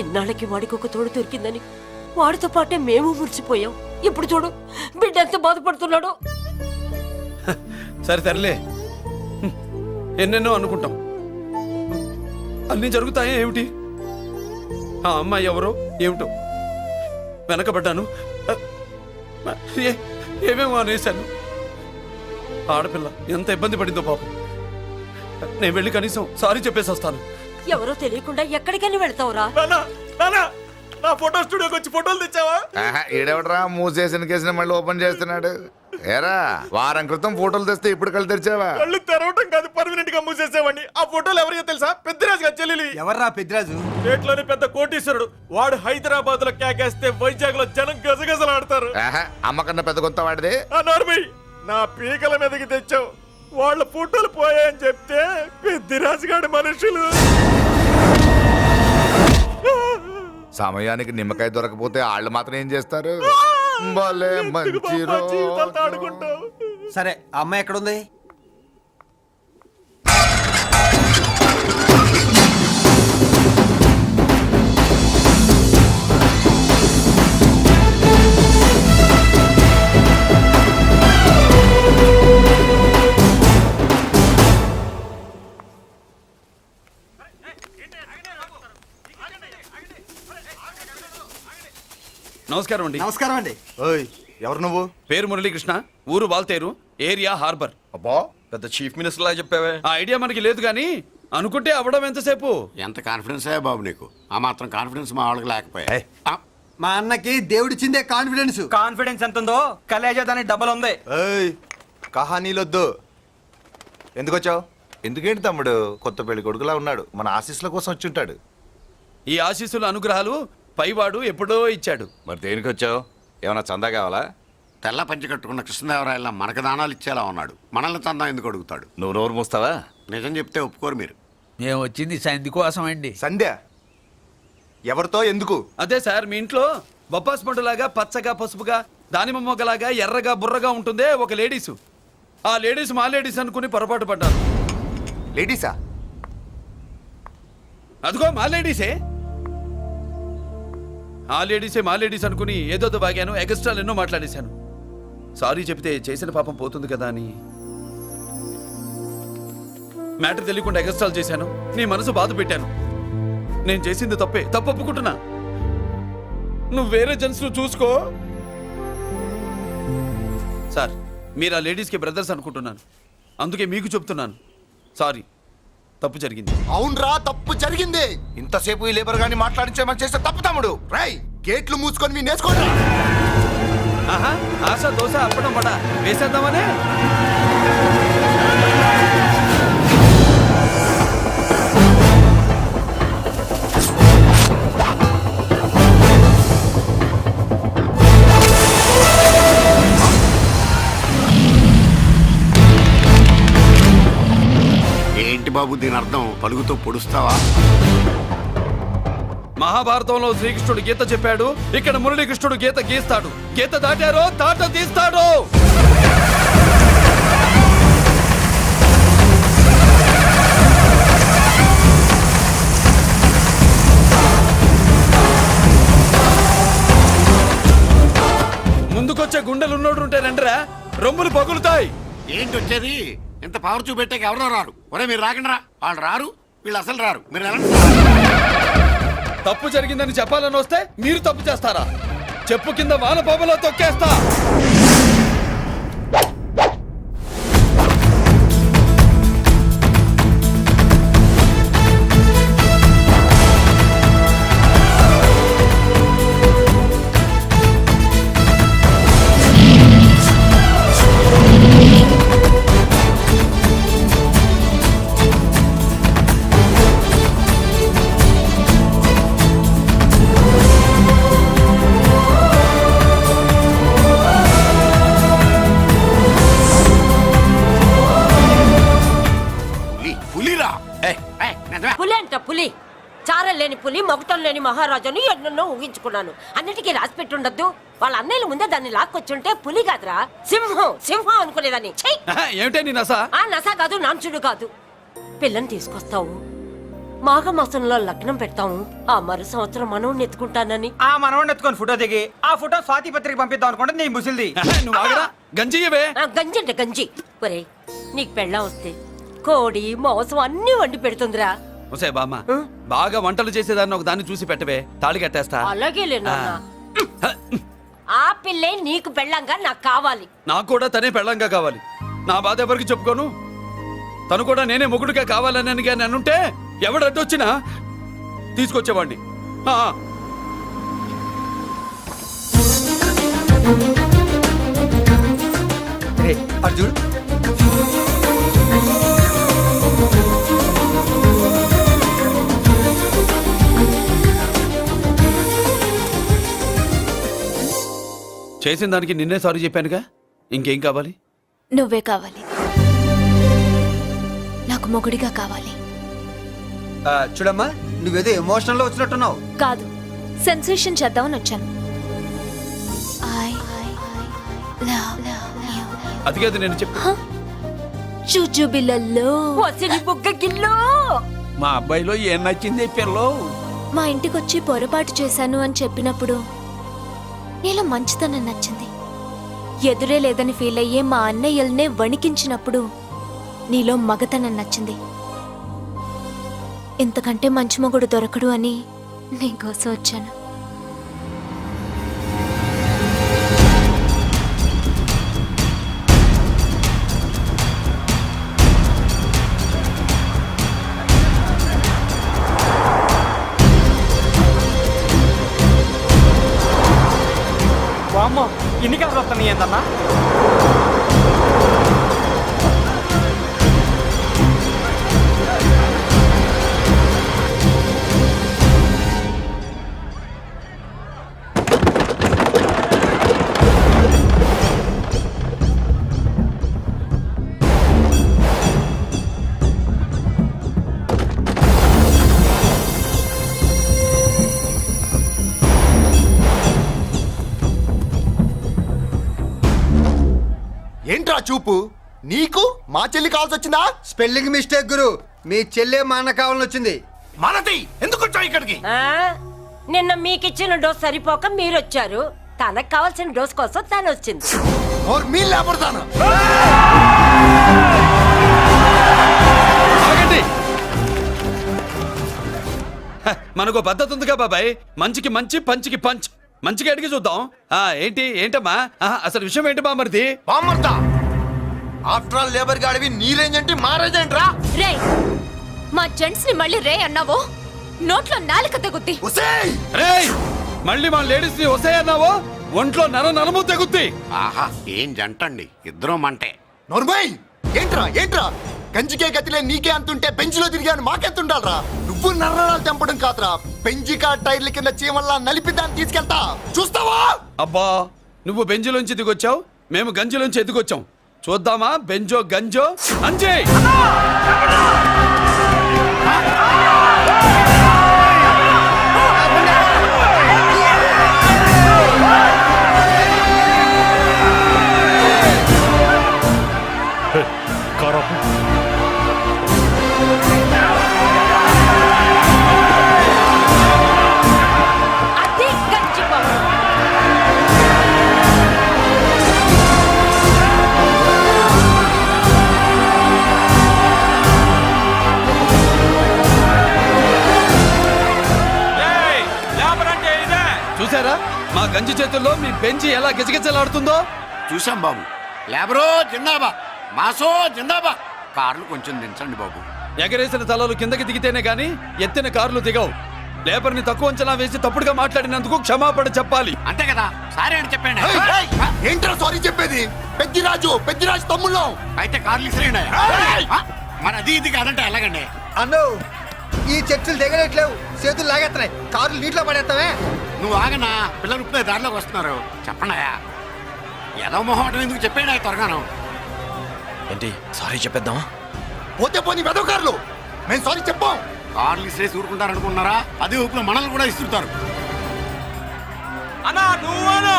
ఇన్నాళ్ళకి వాడికి ఒక తోడు దొరికిందని వాడితో పాటే మేము మురిసిపోయాం. ఇప్పుడు చూడు బిడ్డ ఎంత బాధపడుతున్నాడో. సరే తరలే, ఎన్నెన్నో అనుకుంటాం, అన్నీ జరుగుతాయా ఏమిటి? ఆ అమ్మాయి ఎవరో ఏమిటో. వెనకబడ్డాను, ఏమేమో అనేశాను. ఆడపిల్ల ఎంత ఇబ్బంది పడిందో పాపం. నేను వెళ్ళి కనీసం సారీ చెప్పేసి వస్తాను. ఎవరో తెలియకుండా ఎక్కడికైనా వెళ్తావురా? నా ఫోటో స్టూడియోకి వచ్చి ఫోటోలు తెచ్చావా? ఈడెవడరా మూసేసిన కేసుని మళ్ళీ ఓపెన్ చేస్తున్నాడు? ఏరా వారం క్రితం ఫోటోలు తెస్తే ఇప్పుడు కళ్ళు తెరిచావా? కళ్ళు తెరవటం కాదు, పర్మనెంట్ గా మూసేసేవాడిని. ఆ ఫోటోలు ఎవరికో తెలుసా? పెద్దరాజు గారి చెల్లెలి. ఎవర్రా పెద్దిరాజు? స్టేట్లోని పెద్ద కోటీశ్వరుడు. వాడు హైదరాబాద్ లో కేకేస్తే వైజాగ్ లో జనం గజగజలాడతారు. అమ్మకన్నా పెద్ద కొత్త వాడిది. ఆ నార్మల్ నా పీకల మీదకి తెచ్చావు. వాళ్ళ ఫోటోలు పోయాయని చెప్తే పెద్దిరాజు గారి మనుషులు. సమయానికి నిమ్మకాయ దొరకపోతే వాళ్ళు మాత్రం ఏం చేస్తారు? భలే మంచి రోజు. సరే ఆ అమ్మాయి ఎక్కడుంది? నమస్కారం అండి. నమస్కారం అండి. ఓయ్ ఎవరు నువ్వు? పేరు మురళీకృష్ణ, ఊరు వాల్తేరు, ఏరియా హార్బర్. అబ్బా పెద్ద చీఫ్ మినిస్టర్ లా చెప్పావే. ఆ ఐడియా మనకి లేదు కానీ అనుకుంటే అవ్వడం ఎంతసేపు. ఎంత కాన్ఫిడెన్స్ అయ్యా బాబు నీకు? ఆ మాత్రం కాన్ఫిడెన్స్ మా వాళ్ళకి లేకపోయా? మా అన్నకి దేవుడిచ్చిందే కాన్ఫిడెన్స్. కాన్ఫిడెన్స్ ఎంత ఉందో కలేజా దానికి డబల్ ఉంది. ఏయ్ కహానీలొద్దు. ఎందుకు వచ్చావు? ఎందుకేంటి తమ్ముడు? కొత్త పెళ్లి కొడుకులా ఉన్నాడు. మన ఆశీస్సుల కోసం వచ్చి ఉంటాడు. ఈ ఆశీస్సుల అనుగ్రహాలు పైవాడు ఎప్పుడో ఇచ్చాడు. మరి దేనికి వచ్చావు? ఏమైనా చందా కావాలా? తెల్ల పంచి కట్టుకున్న కృష్ణదేవరాయల మనకు దానాలు ఇచ్చేలా ఉన్నాడు. మనల్ని తందా ఎందుకు అడుగుతాడు? నువ్వు నోరు మూస్తావా? నిజం చెప్తే ఒప్పుకోరు మీరు. మేము వచ్చింది సంధి కోసం అండి. సంధ్య ఎవరితో ఎందుకు? అదే సార్, మీ ఇంట్లో బొప్పాస్ పండులాగా పచ్చగా పసుపుగా దానిమ్మ మొగ్గలాగా ఎర్రగా బుర్రగా ఉంటుందే ఒక లేడీసు. ఆ లేడీస్ మా లేడీస్ అనుకుని పొరపాటు పడ్డాను. లేడీసా? అదిగో మా లేడీసే. ఆ లేడీసే మా లేడీస్ అనుకుని ఏదో బాగాను, ఎగస్ట్రాలు ఎన్నో మాట్లాడేశాను. సారీ చెప్తే చేసిన పాపం పోతుంది కదా అని మ్యాటర్ తెలియకుండా ఎగస్ట్రాలు చేశాను. నీ మనసు బాధ పెట్టాను. నేను చేసింది తప్పే, తప్పు ఒప్పుకుంటున్నా. నువ్వు వేరే జెంట్స్ చూసుకో. సార్, మీరు ఆ లేడీస్కి బ్రదర్స్ అనుకుంటున్నాను, అందుకే మీకు చెప్తున్నాను. సారీ, తప్పు జరిగింది. అవునరా తప్పు జరిగింది. ఇంతసేపు ఈ లేబర్ గాని మాట్లాడించేమని చేస్తే తప్పు తమ్ముడు. రై గేట్లు మూసుకొని మీ నేర్చుకోండి. ఆహా, ఆశ దోశ అప్పడం వడ వేసేద్దామనే. ఏంటి బాబు దీని అర్థం? పలుగుతో పొడుస్తావా? మహాభారతంలో శ్రీకృష్ణుడు గీత చెప్పాడు, ఇక్కడ మురళీకృష్ణుడు గీత గీస్తాడు. గీత దాటారో తాట తీస్తాడు. ముందుకొచ్చే గుండెలు ఉన్నోడు ఉంటే రండిరా, రొమ్ములు పగులుతాయి. ఏంటి వచ్చేది? ఇంత పవర్ చూపెట్టాక ఎవరో రారు. ఒరే మీరు రాకండి రా. వాళ్ళు రారు, వీళ్ళు అసలు రారు. మీరు ఎలా? తప్పు జరిగిందని చెప్పాలని వస్తే మీరు తప్పు చేస్తారా? చెప్పు కింద వాన బాబులో తొక్కేస్తా. పులి అంట పులి. చారం లేని పులి, మొగటం లేని మహారాజుని ఎన్నెన్నో ఊహించుకున్నాను. అన్నిటికీ రాసి పెట్టుండద్దు. వాళ్ళ అన్నయ్యల ముందే దాన్ని లాక్కొచ్చుంటే పులి కాదురా, సింహం. సింహం అనుకునేదాన్ని. ఏమిటే నీ నసా? ఆ నసా కాదు, నాంచుడు కాదు. పిల్లని తీసుకొస్తావు, మాఘమాసంలో లగ్నం పెడతాము. ఆ మరు సంవత్సరం మనోడిని ఎత్తుకుంటానని. ఆ మనోడిని ఎత్తుకొని ఫోటో దిగి ఆ ఫోటో స్వాతి పత్రిక పంపిద్దాం అనుకుంటే నీ ముసిల్ది. నువ్వు ఆగరా, గంజియవే. గంజి అంటే గంజి. ఒరే, నీకు పెళ్ళం వస్తే కోడి మాంసం అన్ని వండి పెడుతుందిరా. బామ్మ, బాగా వంటలు చేసేదాన్ని ఒక దాన్ని చూసి పెట్టవే, తాళి కట్టేస్తా. అలాగే లేనా? ఆ పిల్లే నీకు పెళ్ళంగా నాకు కావాలి. నాకు కూడా తనే పెళ్ళంగా కావాలి. నా బాధ ఎవరికి చెప్పుకోను. తను కూడా నేనే మొగుడుగా కావాలని కానీ అనుంటే ఎవడు అడ్డొచ్చినా తీసుకొచ్చేవాడిని. అర్జున్ చేసిన దానికి నిన్నే సారీ చెప్పానుగా, ఇంకేం కావాలి? నువ్వే కావాలి. నాకు మొగుడిగా కావాలి. చూడమ్మా, నువ్వేదో ఎమోషనల్ లో వచ్చినట్టున్నావు. కాదు, సెన్సేషన్ చేద్దామని వచ్చాను. అది కాదు నేను చెప్పు. చుజుబిల్లల్లో వసిలి బుగ్గ గిల్లో. మా అబ్బాయిలో ఏం నచ్చింది పిల్లో? మా ఇంటికొచ్చి పొరపాటు చేశాను అని చెప్పినప్పుడు నీలో మంచితనం నచ్చింది. ఎదురే లేదని ఫీల్ అయ్యే మా అన్నయ్యల్నే వణికించినప్పుడు నీలో మగతనం నచ్చింది. ఇంతకంటే మంచి మొగుడు దొరకడు అని నీకోసం వచ్చాను. వామ్మో, ఇన్ని కలర్ వస్తున్నాయి ఏందన్నా? ఏంట్రా చూపు? నీకు మా చెల్లి కావాల్సి వచ్చిందా? స్పెల్లింగ్ మిస్టేక్ గురు. మీ చెల్లె మా అన్న కావాలని వచ్చింది. మనది ఎందుకు వచ్చావు ఇక్కడికి? నిన్న మీకిచ్చిన డోస్ సరిపోక మీరొచ్చారు. తనకు కావాల్సిన డోస్ కోసం తను వచ్చింది. మీ లేపడతాను. మనకు పద్ధతి ఉందిగా బాబాయ్. మంచికి మంచి, పంచికి పంచ్. మంచిగా అడిగి చూద్దాం. ఏంటమ్మా అసలు విషయం ఏంటి బామర్ది? బామ్మర్దా, ఆఫ్టర్ ఆల్ లేబర్ గాడివి నీ రేంజ్ అంటే మా రేంజ్ ఏంట్రా? రే, మా జెంట్స్ ని మళ్ళీ రే అన్నావో నోట్లో నాలుక తెగుద్ది. రేయ్, మళ్ళీ మా లేడీస్ ని వస్తాయన్నావో ఒంట్లో నరము తెగుద్ది. ఆహా, ఏం జంటండి, ఇద్దరం మంటే. నోర్మై, ఏంట్రా కంచికే గతిలే నీకే అంతుంటే బెంచ్లో తిరిగాను మాకెంతుండాలరా? నువ్వు నర్రాలు తెంపడం కాదురా, బెంజికా టైర్ల కింద చీమల్లా నలిపి దాన్ని తీసుకెళ్తా, చూస్తావా? అబ్బా, నువ్వు బెంజులోంచి దిగొచ్చావు, మేము గంజిలోంచి ఎదిగొచ్చాం. చూద్దామా బెంజో గంజో అంజే. అది గంజి పవర్. చూసారా మా గంజి చేతుల్లో మీ బెంజి ఎలా గిజగిజలాడుతుందో? చూసాం బాబు. లేబరో జిందాబా, మాసో జిందాబా. కార్లు కొంచెం దించండి బాబు. ఎగరేసిన తలలు కిందకి దిగితేనే గాని ఎత్తిన కార్లు దిగవు. లేబర్ ని తక్కువ అంచనా వేసి తప్పుడుగా మాట్లాడినందుకు క్షమాపణ చెప్పాలి. అంతే కదా, సారీ అని చెప్పండి. ఏంట్రా సారీ చెప్పేది? పెద్దిరాజు తమ్ముళ్ళం. అయితే కార్లు ఇసిరేయండి. మరి అది ఇది కాదంటే ఎలాగండి? అన్నో, ఈ చర్చలు దిగలేట్లేవు, చేతులు లాగేస్తున్నాయి, కార్లు నీటిలో పడేస్తావే. నువ్వు ఆగనా, పిల్లలు ఇప్పుడే దారిలోకి వస్తున్నారు. చెప్పండి, ఏదో మొహం ఎందుకు చెప్పేయండి త్వరగాను. ఏంటి సారీ చెప్పేద్దామా? పోతే పోనీ వెదవ కార్లు, మేము సారీ చెప్పాం. కార్లు ఇసిరేసి ఊరుకుంటారనుకున్నారా? అదే ఊపిలో మనల్ని కూడా ఇస్తుంటారు. అన్నా నువ్వు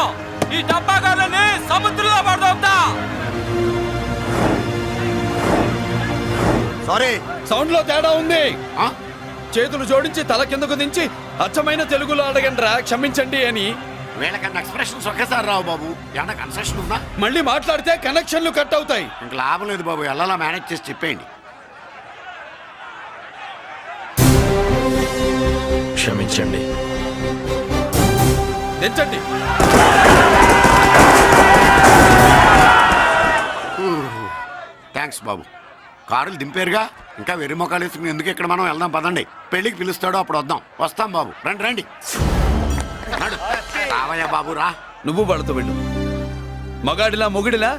ఈ డబ్బా కార్లని సముద్రంలో పడతా. సారీ, సౌండ్ లో తేడా ఉంది. చేతులు జోడించి తల కిందకు దించి అచ్చమైన తెలుగులో అడగండ్రా క్షమించండి అని. వీళ్ళకన్నా ఎక్స్ప్రెషన్స్ ఒకేసారి రావు బాబు. ఏమన్నా కన్సెషన్ ఉందా? మళ్ళీ మాట్లాడితే కనెక్షన్లు కట్ అవుతాయి. ఇంక లాభం లేదు బాబు, ఎలా మేనేజ్ చేసి చెప్పేయండి. క్షమించండి. తెచ్చండి. థ్యాంక్స్ బాబు. కారులు దింపారుగా, ఇంకా వెర్రి మొక్కలు వేసుకుని ఎందుకు ఇక్కడ మనం వెళ్దాం పదండి. పెళ్లికి పిలుస్తాడో అప్పుడు వద్దాం. వస్తాం బాబు, రండి రండి. రావయ్యా బాబు రా. నువ్వు వాళ్ళతో వెళ్ళు. మగాడిలా మొగుడిలా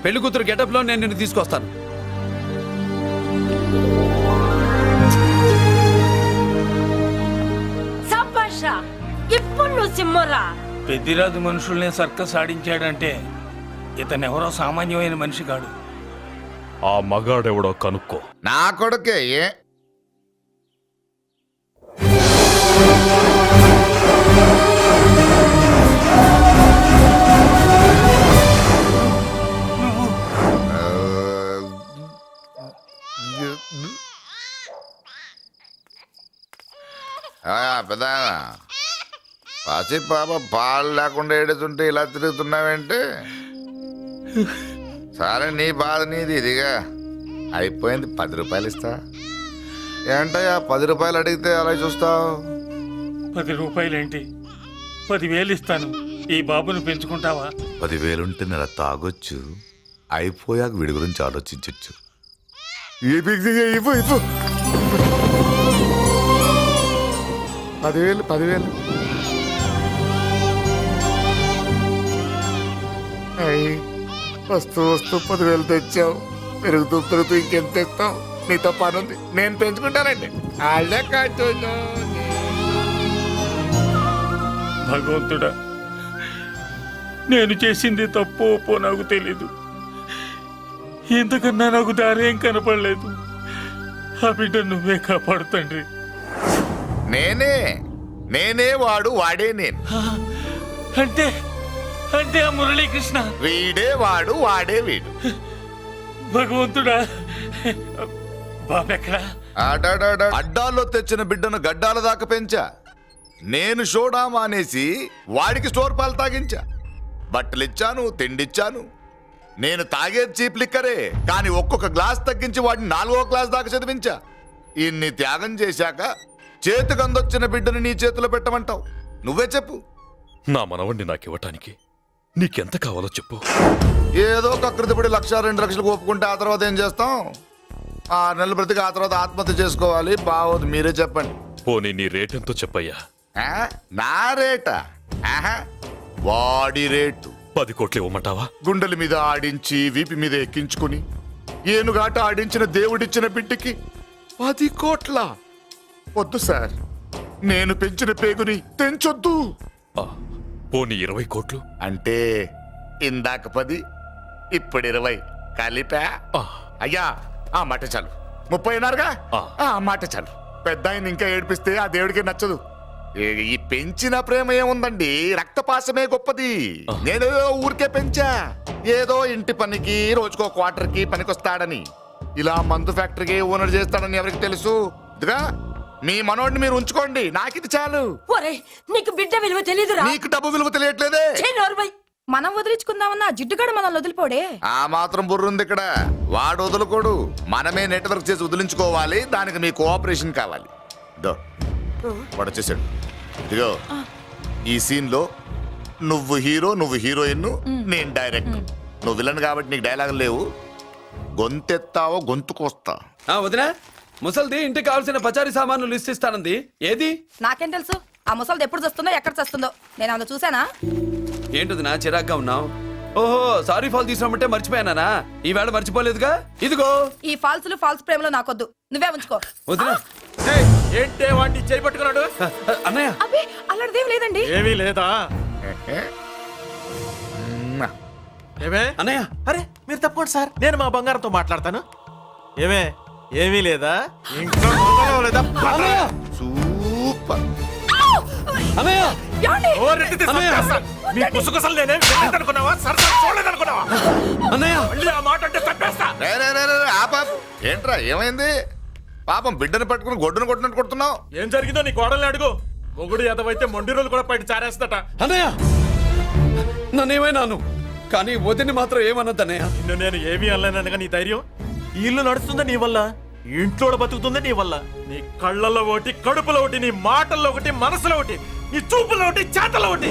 పెళ్లి కూతురు గెటప్లో నేను నిన్ను తీసుకొస్తాను. సభాషా, ఇప్పుడు నువ్వు సింహరా. పెద్దిరాజు మనుషుల్ని సర్కస్ ఆడించాడంటే ఇతనెవరో సామాన్యమైన మనిషి కాడు. ఆ మగాడెవడో కనుక్కో. నా కొడుకే ఏ పెద్ద పసి పాప పాలు లేకుండా ఏడుతుంటే ఇలా తిరుగుతున్నావేంటి? సరే నీ బాధ నీది, ఇదిగా అయిపోయింది. 10 రూపాయలు ఇస్తా. ఏంటయ్యా 10 రూపాయలు అడిగితే అలా చూస్తావు? 10 రూపాయలేంటి, 10,000 ఇస్తాను. ఈ బాబును పెంచుకుంటావా? 10,000 ఉంటే నెల తాగొచ్చు, అయిపోయాక వీడి గురించి ఆలోచించచ్చు. 10,000 వస్తూ 10,000 తెచ్చావు. పెరుగుతూ ఇంకెంత తెస్తావు? నీతో పని ఉంది, నేను పెంచుకుంటానండి. వాళ్ళే కాదు. భగవంతుడా, నేను చేసింది తప్పు ఒప్పో నాకు తెలీదు. ఇంతకన్నా నాకు దారేం కనపడలేదు. ఆ బిడ్డ నువ్వే కాపాడు తండ్రి. నేనే వాడు, వాడే నేను. అంటే అంటే ఆ మురళీకృష్ణ వీడే వాడు, వాడే వీడు. భగవంతుడా, బాబెక్కడా? అడ్డాల్లో తెచ్చిన బిడ్డను గడ్డాల దాకా పెంచా. నేను షోడా మానేసి వాడికి స్టోర్ పాలు తాగించా. బట్టలిచ్చాను, తిండిచ్చాను. నేను తాగేది చీప్ లిక్కరే, కానీ ఒక్కొక్క గ్లాస్ తగ్గించి వాడిని 4వ క్లాస్ దాకా చదివించా. ఇన్ని త్యాగం చేశాక చేతికి అందొచ్చిన బిడ్డను నీ చేతిలో పెట్టమంటావు? నువ్వే చెప్పు. నా మనవణ్ణి నాకివ్వటానికి నీకెంత కావాలో చెప్పు. ఏదో కకృతిపడి 1,00,000 2 లక్షలకు ఒప్పుకుంటే ఆ తర్వాత ఏం చేస్తాం? 6 నెలలు బ్రతికి ఆ తర్వాత ఆత్మహత్య చేసుకోవాలి. బావోదు, మీరే చెప్పండి. పోనీ నీ రేటెంతో చెప్పయ్యా. నా రేటా? వాడి రేటు 10 కోట్లు ఇవ్వమంటావా? గుండెల మీద ఆడించి వీపి మీద ఎక్కించుకుని ఏనుగాట ఆడించిన దేవుడిచ్చిన బిడ్డకి 10 కోట్ల? వద్దు సార్, నేను పెంచిన పేగుని తెంచొద్దు. పోనీ 20 కోట్లు? అంటే ఇందాక 10, ఇప్పుడు 20 కలిపా? అయ్యా ఆ మాట చాలు. 30 అన్నారుగా, ఆ మాట చాలు. పెద్ద ఆయన ఇంకా ఏడిపిస్తే ఆ దేవుడికి నచ్చదు. ఈ పెంచిన ప్రేమ ఏముందండి, రక్తపాసమే గొప్పది. నేనేదో ఊరికే పెంచా, ఏదో ఇంటి పనికి రోజుకో క్వార్టర్కి పనికొస్తాడని. ఇలా మందు ఫ్యాక్టరీకి ఓనర్ చేస్తాడని ఎవరికి తెలుసు? ఇదిగా మీ మనోడిని మీరు ఉంచుకోండి, నాకిది చాలు. నీకు బిడ్డ విలువ తెలీదురా? నీకు డబ్బు విలువ తెలియట్లేదే. మనం వదిలించుకుందామన్నా జిడ్డుగాడు మనల్ని వదిలిపోడే. ఆ మాత్రం బుర్రుంది ఇక్కడ. వాడు వదులుకోడు, మనమే నెట్వర్క్ చేసి వదిలించుకోవాలి. దానికి మీ కోఆపరేషన్ కావాలి. వాడు వచ్చేసాడు. ఇదిగో ఈ సీన్ లో నువ్వు హీరో, నువ్వు హీరోయిన్, నేను డైరెక్టర్. నువ్వు విలన్ కాబట్టి నీకు డైలాగులు లేవు. గొంతెత్తావో గొంతుకొస్తా. వదినా, ముసల్ది ఇంటికి కావాల్సిన పచారీ సామాన్లు లిస్ట్ ఇస్తానంది. ఏది? నాకేం తెలుసు? ఆ ముసలిది ఎప్పుడు చస్తుందో ఎక్కడ చస్తుందో నేను అందులో చూసానా? ఏంటది నా చిరాగ్గా ఉన్నావు? ఓహో, సారీ ఫాల్ తీసుకురామంటే మర్చిపోయానా? ఈవేళ మర్చిపోలేదుగా. ఇదిగో ఈ ఫాల్స్ ప్రేమలో నాకొద్దు, నువ్వే ఉంచుకో. వదినా, ఏంటే వాడిని చేపట్టుకున్నాడు? అన్నయ్య, అబ్బే అలాంటిదేం లేదండి. ఏమీ లేదా? ఏమే అన్నయ్య, అరే మీరు తప్పకుండా సార్, నేను మా బంగారంతో మాట్లాడతాను. ఏమే ఏమీ లేదా? ఇంకా లేదా? సూపర్. అన్నయ్య, ఓ రెడ్డి నీ కుసకుసలు నేనే అనుకున్నావా? సరసరి చూడలేదనుకున్నావా? అన్నయ్య, మళ్ళీ ఆ మాట అంటే తప్పేస్తా. ఏంట్రా ఏమైంది? పాపం బిడ్డను పట్టుకుని గొడ్డును కొట్టినట్టు కొడుతున్నావు. ఏం జరిగిందో నీ కోడల్ని అడుగు. మొగుడు ఎదవైతే మొండి రోజులు కూడా బయట చారేస్తట. అన్నయ్య, నన్నేమైనాను కానీ వదిని మాత్రం ఏమన్నది అన్నయ్య. నిన్ను నేను ఏమీ అనలేనగా నీ ధైర్యం. ఈ ఇల్లు నడుస్తుందా నీ వల్ల? ఇంట్లో బతుకుతుంది నీ వల్ల. నీ కళ్ళల్లో ఒకటి, కడుపులో ఒకటి, నీ మాటల్లో ఒకటి, మనసులో ఒకటి, నీ చూపులో ఒకటి, చేతల్లో ఒకటి.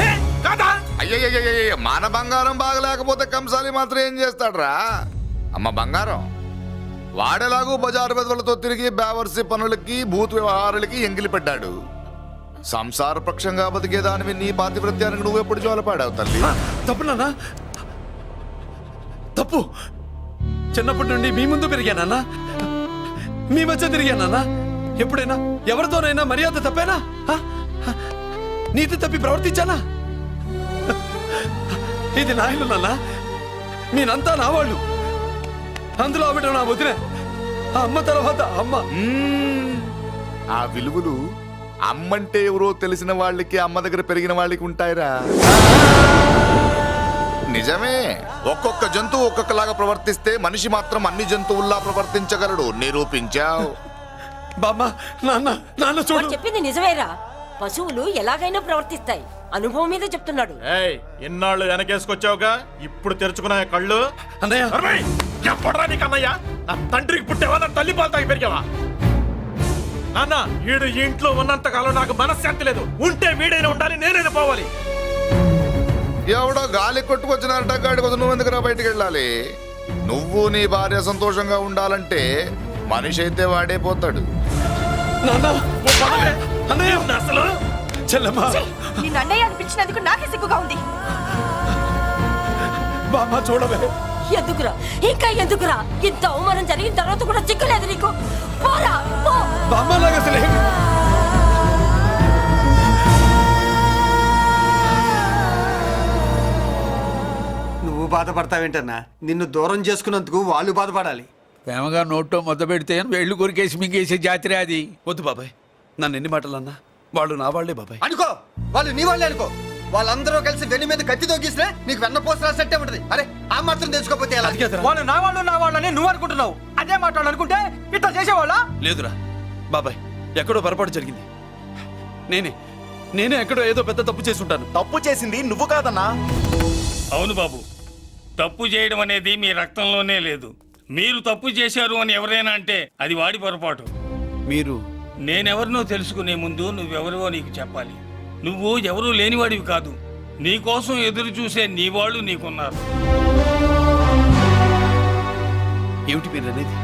ఏ, కాదా? అయ్యయ్యయ్యయ్య మన బంగారం బాగలేకపోతే కంసాలి మాత్రం ఏం చేస్తాడ్రా? అమ్మ బంగారం వాడేలాగూ బజారు బెదవులతో తిరిగి బేవర్సి పనులకి భూత వ్యవహారాలకి ఎంగిలి పెట్టాడు. సంసార పక్షంగా బతికేదానివి నీ పాతివృత్యానికి నువ్వు ఎప్పుడు జోలపాడావు తల్లి? తప్పు నాన్న, తప్పు. చిన్నప్పటి నుండి మీ ముందు పెరిగానన్నా, మీ మధ్య తిరిగానన్నా. ఎప్పుడైనా ఎవరితోనైనా మర్యాద తప్పేనా? నీతి తప్పి ప్రవర్తించానా? ఇది నా ఇల్లు నాన్న, మీరంతా నా వాళ్ళు. అందులో ఆవిడ నా వదిలే, ఆ అమ్మ తర్వాత అమ్మ. ఆ విలువలు అమ్మంటే ఎవరో తెలిసిన వాళ్ళకి, అమ్మ దగ్గర పెరిగిన వాళ్ళకి ఉంటాయిరా. నిజమే, ఒక్కొక్క జంతువు ఒక్కొక్కలాగా ప్రవర్తిస్తే మనిషి మాత్రం అన్ని జంతువుల్లా ప్రవర్తించగలడు. నిరూపించావు. బామ్మ, నాన్న, నాన్న వాడు చూడు. చెప్పింది నిజమేరా. పశువులు ఎలాగైనా ప్రవర్తిస్తాయి. అనుభవం మీద చెప్తున్నాడు. ఏయ్, ఇన్నాళ్ళు వెనకేసుకొచ్చావుగా, ఇప్పుడు తెరుచుకున్నా కళ్ళు. అన్నయ్య, అరేయ్, ఎప్పుడురా నీకు అన్నయ్య? నా తండ్రికి పుట్టావా, నా తల్లి పాలు తాగి పెరిగావా? నాన్న, వీడు ఈ ఇంట్లో ఉన్నంత కాలం నాకు మనశ్శాంతి లేదు. ఉంటే వీడైనా ఉండాలి, నేనైనా పోవాలి. ఎవడో గాలి కొట్టుకొచ్చినారట, గాడి కోసం నువ్వు ఎందుకురా బయటికి వెళ్ళాలి? నువ్వు నీ భార్య సంతోషంగా ఉండాలంటే మనిషి అయితే వాడే పోతాడు. నాన్న, ఓ పదవే. అన్నయ్య, అసలు చెల్లమ్మా, నిన్ను అన్నయ్య అనిపించినందుకు నాకే సిగ్గుగా ఉంది. బామ్మ చూడవే. ఎందుకురా, ఇంకా ఎందుకురా? ఇంత అవమానం జరిగిన తర్వాత కూడా చిక్కలేదు నీకు? పోరా, పో. బామ్మ లాగా అసలే నువ్వు బాధపడతావేంటన్నా? నిన్ను దూరం చేసుకున్నందుకు వాళ్ళు బాధపడాలి. ప్రేమగా నోట్లో మొద్ద పెడితే వేళ్ళు కొరికేసి మింగేసే జాతర అది. వద్దు బాబాయ్, నన్ను ఎన్ని మాటలు అన్నా వాళ్ళు నా వాళ్లే బాబాయ్. అనుకో, వాళ్ళు నీ వాళ్ళే అనుకో. వాళ్ళందరూ కలిసి వెన్ను మీద కత్తి తొగిస్తే నీకు వెన్న పోసి రాసినట్టే ఉంటది. అరే, ఆ మాత్రం తెలుసుకోకపోతే ఎలా? వాళ్ళు నా వాళ్ళని నువ్వు అనుకుంటున్నావు. అదే మాట్లాడాలనుకుంటే ఇట్లా చేసేవాళ్ళ? లేదురా బాబాయ్, ఎక్కడో పొరపాటు జరిగింది. నేనే ఎక్కడో ఏదో పెద్ద తప్పు చేసి ఉంటాను. తప్పు చేసింది నువ్వు కాదన్నా. అవును బాబు, తప్పు చేయడం అనేది మీ రక్తంలోనే లేదు. మీరు తప్పు చేశారు అని ఎవరైనా అంటే అది వాడి పొరపాటు. మీరు నేనెవరినో తెలుసుకునే ముందు నువ్వెవరివో నీకు చెప్పాలి. నువ్వు ఎవరూ లేనివాడివి కాదు. నీ కోసం ఎదురు చూసే నీ వాళ్ళు నీకున్నారు. ఏమిటి మీరు అనేది?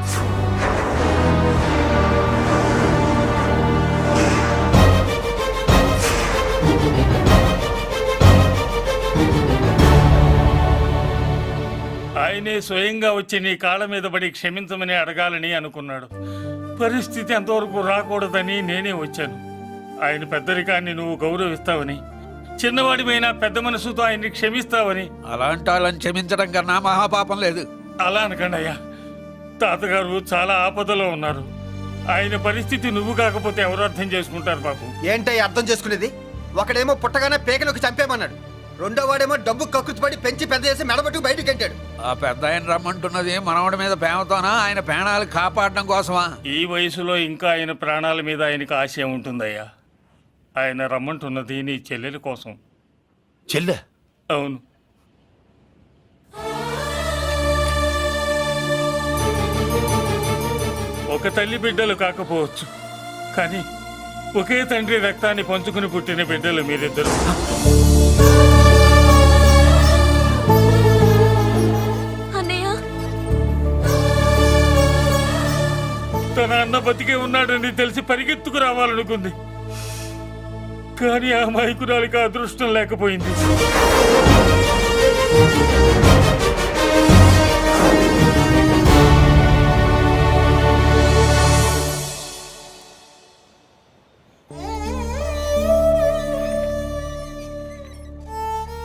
ఆయనే స్వయంగా వచ్చి నీ కాళ్ళ మీద పడి క్షమించమని అడగాలని అనుకున్నాడు. పరిస్థితి అంతవరకు రాకూడదని నేనే వచ్చాను. ఆయన పెద్దరికాన్ని నువ్వు గౌరవిస్తావని, చిన్నవాడిపైన పెద్ద మనసుతో ఆయన్ని క్షమిస్తావని. అలాంటి వాళ్ళని క్షమించడం కన్నా మహాపాపం లేదు. అలా అనకండి అయ్యా. తాతగారు చాలా ఆపదలో ఉన్నారు. ఆయన పరిస్థితి నువ్వు కాకపోతే ఎవరు అర్థం చేసుకుంటారు బాబు? ఏంటయ్య అర్థం చేసుకునేది? ఒకడేమో పుట్టగానే పేకలోకి చంపేమన్నాడు, రెండో వాడేమో డబ్బు కక్కుతుపడి పెంచి పెద్ద చేసి మెడబట్టు బయటికి గంటాడు. ఆ పెద్ద ఆయన రమ్మంటున్నది మనవడి మీద ప్రేమతోనా, ఆయన ప్రాణాలు కాపాడడం కోసమా? ఈ వయసులో ఇంకా ఆయన ప్రాణాల మీద ఆయనకు ఆశయం ఉంటుందయ్యా. ఆయన రమ్మంటున్నది నీ చెల్లెల కోసం. చెల్లె? అవును. ఒక తల్లి బిడ్డలు కాకపోవచ్చు, కానీ ఒకే తండ్రి రక్తాన్ని పంచుకుని పుట్టిన బిడ్డలు మీరిద్దరు. అన్నయ్య, తన అన్న బతికే ఉన్నాడని తెలిసి పరిగెత్తుకు రావాలనుకుంది, కానీ ఆ మైకురాలికి అదృష్టం లేకపోయింది.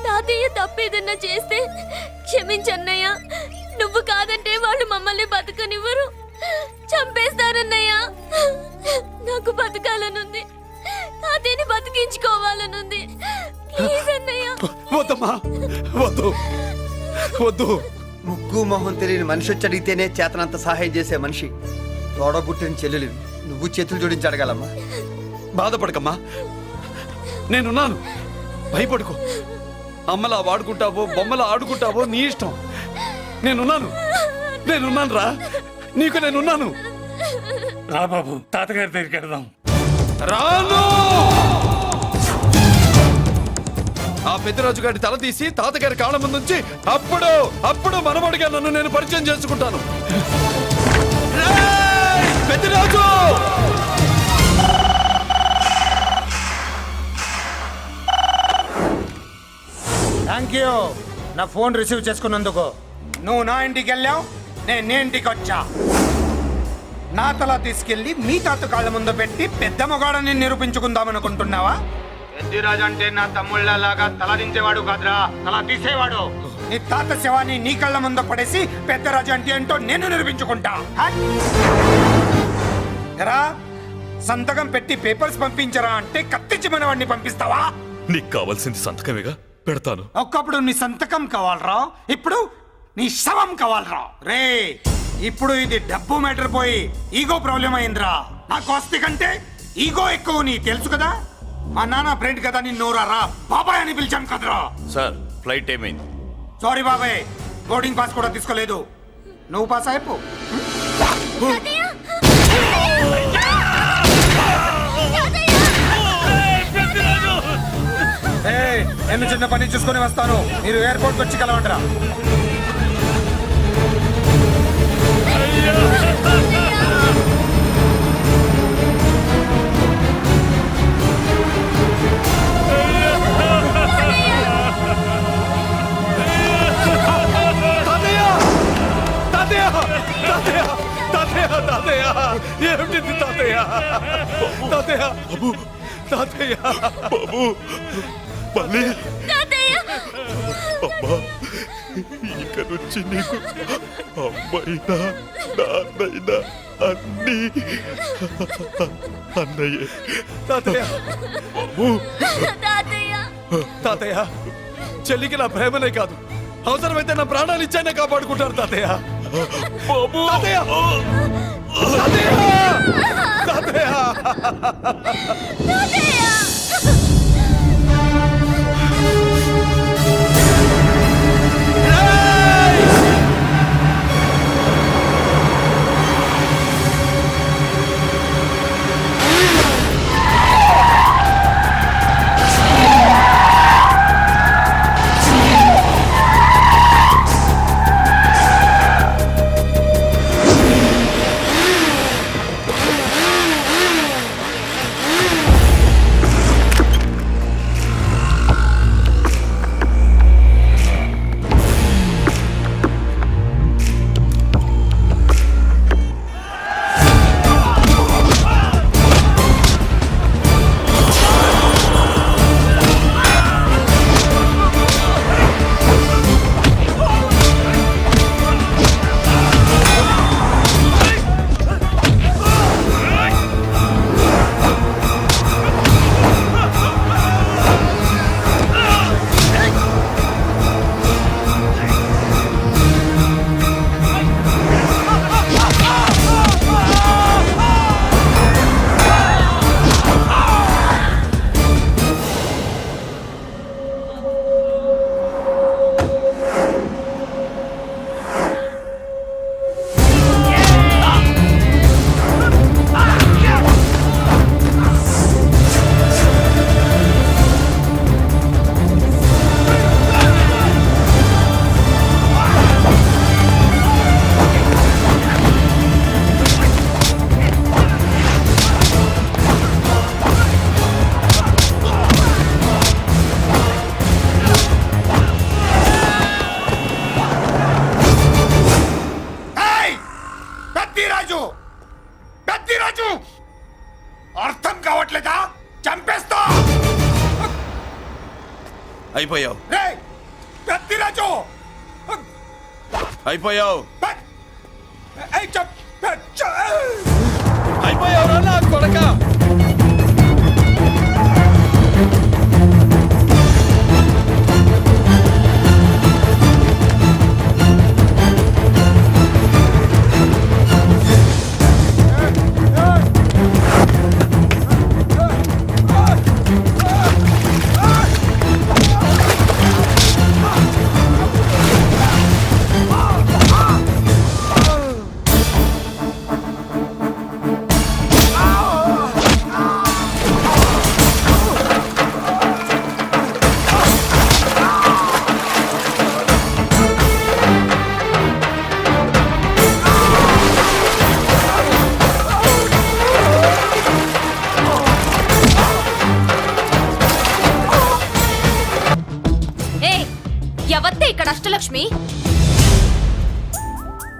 తాతయ్య తప్పేదన్నా చేస్తే క్షమించన్నయ్య. నువ్వు కాదంటే వాళ్ళు మమ్మల్ని బతకనివ్వరు, చంపేస్తారన్నయ్య. నాకు బతకాలనుంది, తాతయ్యని బతికించుకోవాలనుంది. ప్లీజ్ అన్నయ్య. వద్దమ్మా, వద్దు వద్దు. ముగ్గు మొహం తెలియని మనిషి వచ్చి అడిగితేనే చేతనంత సహాయం చేసే మనిషి. తోడబుట్టిన చెల్లెలు నువ్వు చేతులు జోడించి అడగాలమ్మా. బాధపడకమ్మా, నేనున్నాను. భయపడుకో. అమ్మలా వాడుకుంటావో బొమ్మలా ఆడుకుంటావో నీ ఇష్టం. నేనున్నాను రా, నీకు నేనున్నాను. రా బాబు తాతగారి దగ్గరికి వెళ్దాం. రాను. ఆ పెద్దరాజు గారి తల తీసి తాతగారి కాళ్ళ ముందుంచి అప్పుడు మనమడిగా నన్ను నేను పరిచయం చేసుకుంటాను. రేయ్, పెద్దరాజు. థ్యాంక్ యూ నా ఫోన్ రిసీవ్ చేసుకున్నందుకు. నువ్వు నా ఇంటికి వెళ్ళావు, నేను నీ ఇంటికి వచ్చా. నా తల తీసుకెళ్లి మీ తాత కాళ్ళ ముందు పెట్టి పెద్ద మొగాడని నిరూపించుకుందామనుకుంటున్నావా? పెద్దిరాజు అంటే నా తమ్ముళ్ళలాగా తల దించేవాడు కాదురా, తల తీసేవాడు. నీ తాత శవాన్ని నీ కళ్ళ ముందు పడేసి పెద్దరాజు అంటే ఏంటో నేను నిరూపించుకుంటా. ఎరా, సంతకం పెట్టి పేపర్స్ పంపించరా అంటే కత్తించి మనవాడిని పంపిస్తావా? నీకు కావాల్సింది సంతకమేగా, పెడతాను. ఒక్కప్పుడు నీ సంతకం కావాలరా, ఇప్పుడు నీ శవం కావాలరా. రే, ఇప్పుడు ఇది డబ్బు మ్యాటర్ పోయి ఈగో ప్రాబ్లం అయిందిరా. నాకు ఆస్తి కంటే ఈగో ఎక్కువ, నీ తెలుసు కదా. మా నాన్న ఫ్రెండ్ కదా, నిన్ను రా బాబాయ్ అని పిలిచాను కదరా. సార్ ఫ్లైట్ ఏమైంది? సారీ బాబాయ్, బోర్డింగ్ పాస్ కూడా తీసుకోలేదు. నువ్వు పాస్ అయిపో. నేను చిన్న పని చూసుకొని వస్తాను, మీరు ఎయిర్పోర్ట్ వచ్చి కలవండిరా. ఏమిటి తాతయ్య? తాతయ్య తాతయ్య బాబు మళ్ళీ అమ్మా, ఇక నుంచి నీకు అమ్మైనా నాన్నైనా అన్నీ అన్నయ్యే. తాతయ్య బాబు తాతయ్య, చెల్లికి నా ప్రేమనే కాదు, అవసరమైతే నా ప్రాణాలు ఇచ్చానే కాపాడుకుంటారు తాతయ్య. బాబు తాతయ్య తాతయ్య అర్థం కావట్లేదా? చంపేస్తా. అయిపోయావు, పెద్దిరాజు అయిపోయావు, అయిపోయావు నా కొడక.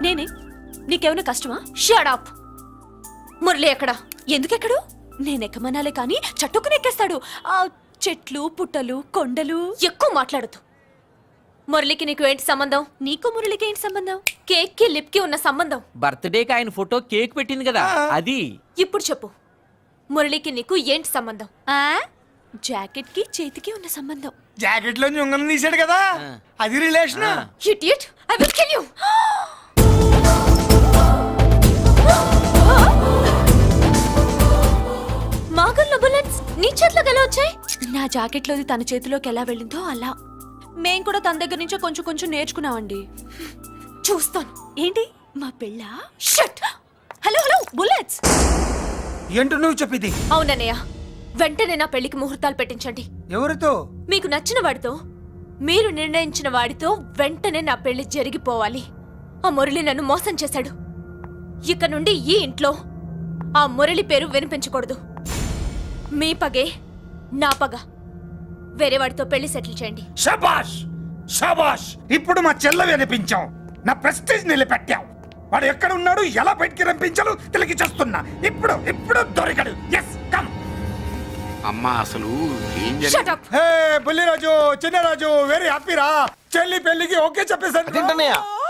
నేనే. నీకేమైనా కష్టమా? Shut up. మురళి ఎక్కడా? ఎందుకెక్కడు? నేనెక్కమనాలే కానీ చట్టుకుని ఎక్కేస్తాడు. ఆ చెట్లు, పుట్టలు, కొండలు. ఎక్కువ మాట్లాడదు. మురళికి నీకు ఏంటి సంబంధం? నీకు మురళికి ఏంటి సంబంధం? కేక్ కి లిప్ కి ఉన్న సంబంధం. బర్త్డేకి ఆయన ఫోటో కేక్ పెట్టింది కదా అది. ఇప్పుడు చెప్పు, మురళికి నీకు ఏంటి సంబంధం? జాకెట్ కి చేతికి ఉన్న సంబంధం. జాకెట్ లో ఉంగరం తీసాడు కదా, అది relation. Idiot, I will kill you. మాగల్లో బుల్లెట్స్ నీ చేతిలోకి ఎలా వచ్చాయి? నా జాకెట్ లోది తన చేతిలోకి ఎలా వెళ్ళిందో అలా. మేం కూడా తన దగ్గర నుంచే కొంచెం కొంచెం నేర్చుకున్నామండి. చూస్తాను. ఏంటి మా పెళ్ళా? షట్. Hello hello bullets. ఏంటో నువ్వు చెప్పేది? అవునన్నయ్య, వెంటనే నా పెళ్లికి ముహూర్తాలు పెట్టించండి. ఎవరితో? మీకు నచ్చిన వాడితో, మీరు నిర్ణయించిన వాడితో వెంటనే నా పెళ్లి జరిగిపోవాలి. ఆ మురళి నన్ను మోసం చేశాడు. ఇక నుండి ఈ ఇంట్లో ఆ మురళి పేరు వినిపించకూడదు. మీ పగే నా పగ. వేరే వాడితో పెళ్లి సెటిల్ చేయండి. శబాష్ శబాష్, ఇప్పుడు మా చెల్ల వినిపించాం, నా ప్రెస్టేజ్ నిలబెట్టాం. వాడు ఎక్కడ ఉన్నాడు, ఎలా బయటికి రంపించాలో తెలికి చేస్తున్నా. ఇప్పుడు ఇప్పుడు దొరికాడు. Yes come. అమ్మా అసలు ఏం Shut up. Hey Bulliraju, Chinnaraju, very happy రా. చెల్లి పెళ్లికి ఓకే చెప్పేశాను.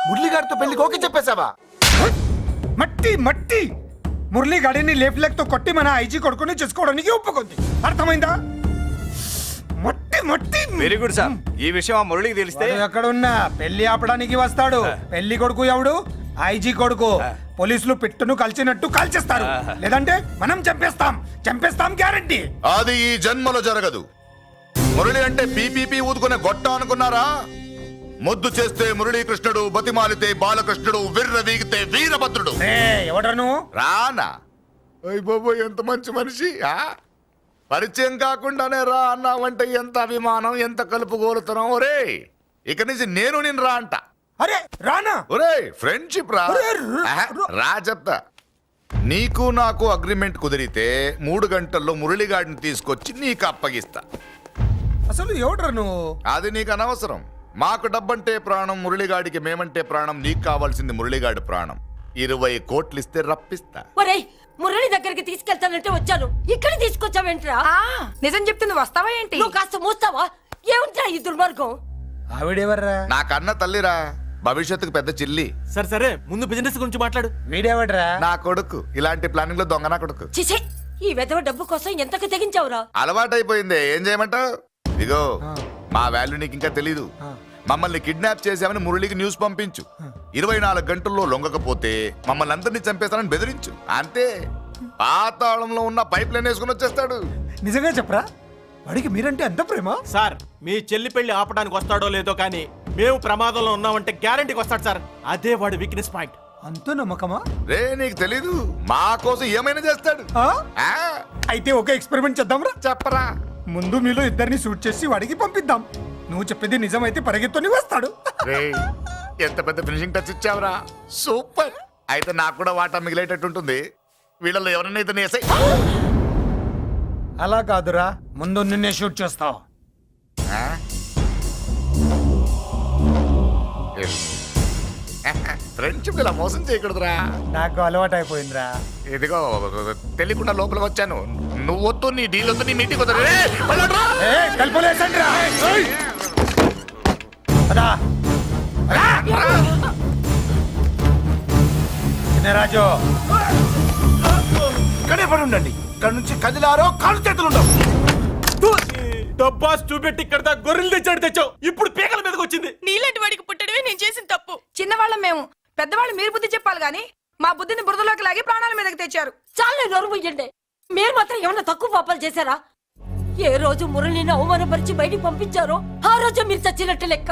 మురళి గారితో పెళ్లికి ఓకే చెప్పేశావా? మట్టి మట్టి మురళి గాడిని లేఫ్ లెగ్ తో కొట్టి మన ఐజీ కొడుకుని చేసుకోవడానికి ఒప్పుకుంది. అర్థమైందా? మట్టి మట్టి. Very good sir. ఈ విషయం ఆ మురళికి తెలిస్తే ఎక్కడున్నా పెళ్లి ఆపడానికి వస్తాడు. పెళ్లి కొడుకు ఎవడు? ఐజీ కొడుకు. పోలీసులు పిట్టును కలిచినట్టు కాల్చేస్తారు, లేదంటే మనం చంపేస్తాం. చంపేస్తాం గ్యారంటీ. అది ఈ జన్మలో జరగదు. మురళి అంటే పీపీపీ ఊదుకునే గొట్ట అనుకున్నారా? ముద్దు చేస్తే మురళీకృష్ణుడు, బతిమాలితే బాలకృష్ణుడు, విర్ర వీగితే వీరభద్రుడు. ఎవడను? రానా? అయ్ బాబోయ్, ఎంత మంచి మనిషి. పరిచయం కాకుండానే రా అన్నావంటే ఎంత అభిమానం, ఎంత కలుపుగోలుతున్నాం. ఒరే, ఇక నుంచి నేను రా అంట. అరే రానా? ఒరే, ఫ్రెండ్షిప్ రా. రా చెప్తా. నీకు నాకు అగ్రిమెంట్ కుదిరితే 3 గంటల్లో మురళిగాడిని తీసుకొచ్చి నీకు అప్పగిస్తా. అసలు ఎవడరా నువ్వు? అది నీకు అనవసరం. మాకు డబ్బంటే ప్రాణం, మురళిగాడికి మేమంటే ప్రాణం. నీకు కావాల్సింది మురళిగాడి ప్రాణం. 20 కోట్లు ఇస్తే రప్పిస్తా. ఒరేయ్, మురళి దగ్గరికి తీసుకెళ్తానంటే వచ్చాను, ఇక్కడ తీసుకొచ్చావేంట్రా? నిజం చెప్తే నువ్వు వస్తావా ఏంటి? నువ్వు కాస్త మూస్తావా? ఏమిట్రా ఈ దుర్మార్గం? ఆవిడెవర్రా? నా కన్న తల్లిరా, భవిష్యత్తుకు పెద్ద చిల్లి. సరే సరే, ముందు బిజినెస్ గురించి మాట్లాడు. వీడేవడ్రా? నా కొడుకు. ఇలాంటి ప్లానింగ్ లో దొంగ నా కొడుకు. చిసే, ఈ వెధవ డబ్బు కోసం ఎంతకు తెగించావురా? అలవాటైపోయింది, ఏం చేయమంటావు? ఇగో, మా వాల్యూ నీకు ఇంకా తెలీదు. మమ్మల్ని కిడ్నాప్ చేసామని మురళికి న్యూస్ పంపించు. 24 గంటల్లో లొంగకపోతే మమ్మల్ని అందరినీ చంపేస్తానని బెదిరించు. అంతే. పాతాళంలో ఉన్న పైప్ లైన్ వేసుకుని వచ్చేస్తాడు. నిజంగా చెప్పరా? వాడికి మీరంటే ఎంత ప్రేమ? సార్, మీ చెల్లి పెళ్లి ఆపడానికి వస్తాడో లేదో కానీ మేము ప్రమాదంలో ఉన్నామంటే గ్యారంటీకి వస్తాడు సార్. అదే వాడి వీక్నెస్ పాయింట్. అంత నమ్మకమా? రే, నీకు తెలీదు, మా కోసం ఏమైనా చేస్తాడు. అయితే ఒక ఎక్స్పెరిమెంట్ చేద్దాంరా. చెప్పరా. ముందు మీలో ఇద్దరిని షూట్ చేసి వాడికి పంపిద్దాం. నువ్వు చెప్పేది నిజమైతే పరిగెత్తుని వస్తాడు. రేయ్, ఎంత పెద్ద ఫినిషింగ్ టచ్ ఇచ్చావురా. సూపర్. అయితే నాకు కూడా వాటా మిగిలేటట్టు ఉంటుంది. వీళ్ళలో ఎవరైనా ఇతను వేసాయి. అలా కాదురా, ముందు నిన్నే షూట్ చేస్తావు. ఫ్రెండ్షిప్ ఇలా మోసం చేయకూడదురా. నాకు అలవాటు అయిపోయిందిరా. ఇదిగో, తెలియకుండా లోపలికి వచ్చాను. నువ్వు వద్దు, నీ డీల్ వద్దు, నీ మీటింగ్ వద్దు. రాజు, ఇక్కడే పడి ఉండండి. ఇక్కడ నుంచి కదిలారో కాలు చేతులు ఉండవు. డబ్బాస్ చూపెట్టి ఇక్కడ గొర్రెలు తెచ్చావు. ఇప్పుడు పీకల మీదకి వచ్చింది. నీలాంటి వాడికి పుట్టడమే నేను చేసిన తప్పు. చిన్నవాళ్ళం మేము, పెద్దవాళ్ళు మీరు బుద్ధి చెప్పాలి గాని మా బుద్ధిని బురదలోకి లాగి ప్రాణాల మీదకి తెచ్చారు. చాలా నోరు ముయ్యండి. మీరు మాత్రం ఏమన్నా తక్కువ పాపాలు చేశారా? ఏ రోజు మురళిని అవమానపరిచి బయటికి పంపించారో ఆ రోజు మీరు చచ్చినట్టు లెక్క.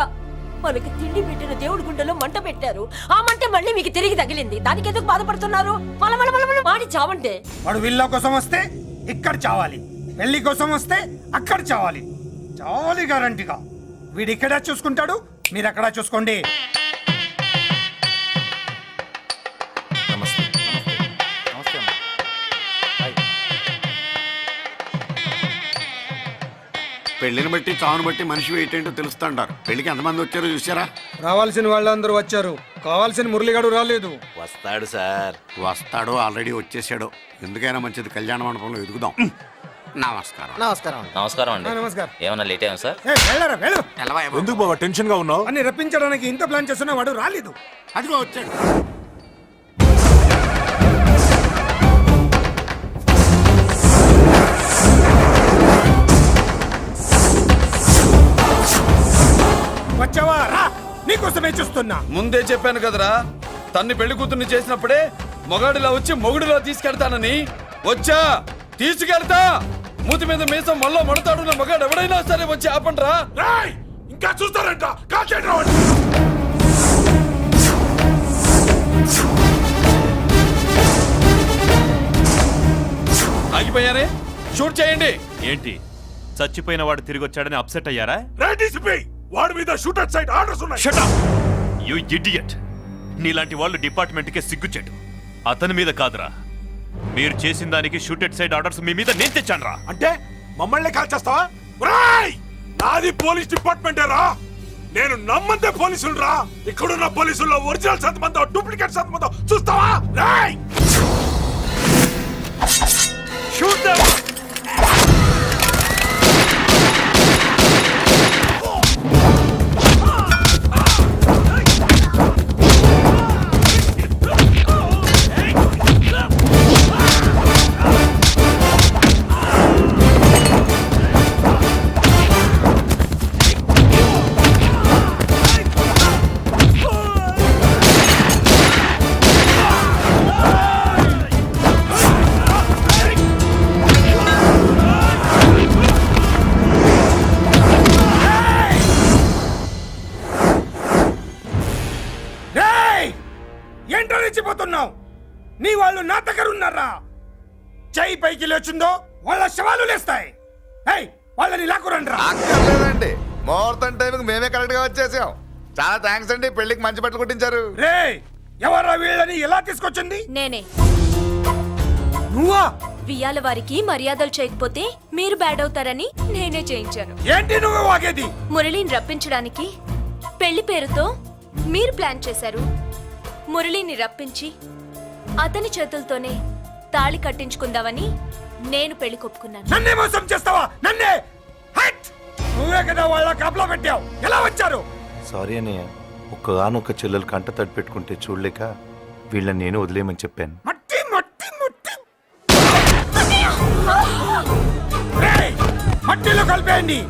మనకి తిండి పెట్టిన దేవుడి గుండెలో మంట పెట్టారు. ఆ మంట మళ్ళీ మీకు తిరిగి తగిలింది. దానికి ఎందుకు బాధపడుతున్నారు? మాడి చావంటే. వాడు విల్లా కోసం వస్తే ఇక్కడ చావాలి, పెళ్లి కోసం వస్తే అక్కడ చావాలి. చావాలి గ్యారంటీగా. వీడు ఇక్కడ చూసుకుంటాడు, మీరు అక్కడ చూసుకోండి. పెళ్లిని బట్టి చావును బట్టి మనిషి ఏంటంటో తెలుస్తుంటారు. పెళ్లికి ఎంతమంది వచ్చారో చూసారా? రావాల్సిన వాళ్ళందరూ వచ్చారు, కావాల్సిన మురళిగాడు రాలేదు. వస్తాడు సార్. వస్తాడో ఆల్రెడీ వచ్చేసాడో. ఎందుకైనా మంచిది కళ్యాణ మండపంలో ఎదుగుదాం. నమస్కారం. నమస్కారం. నమస్కారం అండి. నమస్కారం. ఏమన్నా లేట్ అయ్యాం సార్? ఎలవా ఏమో. ఎందుకు బాబా టెన్షన్ గా ఉన్నావు? అని రప్పించడానికి ఇంత ప్లాన్ చేస్తున్నా వాడు రాలేదు. అదిగో వచ్చాడు. వచ్చావా? రా, నీకోసమే చూస్తున్నా. ముందే చెప్పాను కదరా, తన్ని పెళ్లి కూతుర్ని చేసినప్పుడే మొగాడిలా వచ్చి మొగుడిలో తీసుకెళ్తానని. వచ్చా, తీసుకెళ్తా. మూతి మీద మీసం మళ్ళా మడతాడున్న మగాడు ఎవడైనా సరే వచ్చి ఆపండ్రా. ఇంకా చూస్తారంట. ఆగిపోయారే, షూట్ చేయండి. ఏంటి చచ్చిపోయిన వాడు తిరిగి వచ్చాడని అప్సెట్ అయ్యారా? వాడి మీద షూటర్ సైడ్ ఆర్డర్స్ ఉన్నాయి. Shut up! You idiot! నీలాంటి వాళ్ళు డిపార్ట్మెంట్కే సిగ్గుచెట్టు. అతని మీద కాదురా, మీరు చేసిన దానికి షూటెడ్ సైడ్ ఆర్డర్స్ మీ మీద నేను తెచ్చానురా. అంటే మమ్మల్ని కాల్ చేస్తావా? నాది పోలీస్ డిపార్ట్మెంటే రా. నేను నమ్మందే పోలీసులు రా. ఇక్కడున్న పోలీసుల్లో ఒరిజినల్ సత్మంతో డూప్లికేట్ సత్మంతో చూస్తావా? Roy shoot them. ఏంటో రెచ్చిపోతున్నావు? నీ వాళ్ళు నా దగ్గర ఉన్నారా? చెయ్యి పైకి లేచుందో వాళ్ళ శవాలు లేస్తాయి. వాళ్ళని లాక్కురండి రా. అక్కర్లేదండి, ముహూర్తం టైంకి మేమే కరెక్ట్ గా వచ్చేసాం. చాలా థ్యాంక్స్ అండి, పెళ్లికి మంచి బట్టలు కుట్టించారు. రే, ఎవరా వీళ్ళని ఎలా తీసుకొచ్చింది? నేనే. నువ్వా? వియ్యాల వారికి మర్యాదలు చేయకపోతే మీరు బ్యాడ్ అవుతారని నేనే చేయించాను. ఏంటి నువ్వు వాగేది? మురళిని రప్పించడానికి పెళ్లి పేరుతో మీరు ప్లాన్ చేశారు. మురళిని రప్పించి అతని చేతులతోనే తాళి కట్టించుకుందామని నేను పెళ్లి కొప్పుకున్నాను. నన్నే మోసం చేస్తావా? నన్నే? నువ్వే కదా వాళ్ళ కాపలా పెట్టావు. ఎలా వచ్చారు? సారీ అన్నయ్య, ఒక్కగానొక్క చెల్లెలు కంట తడి పెట్టుకుంటే చూడలేక వీళ్ళని నేను వదిలేయమని చెప్పాను. మట్టి మట్టి మట్టి రేయ్, మట్టిలో కలిపేయండి.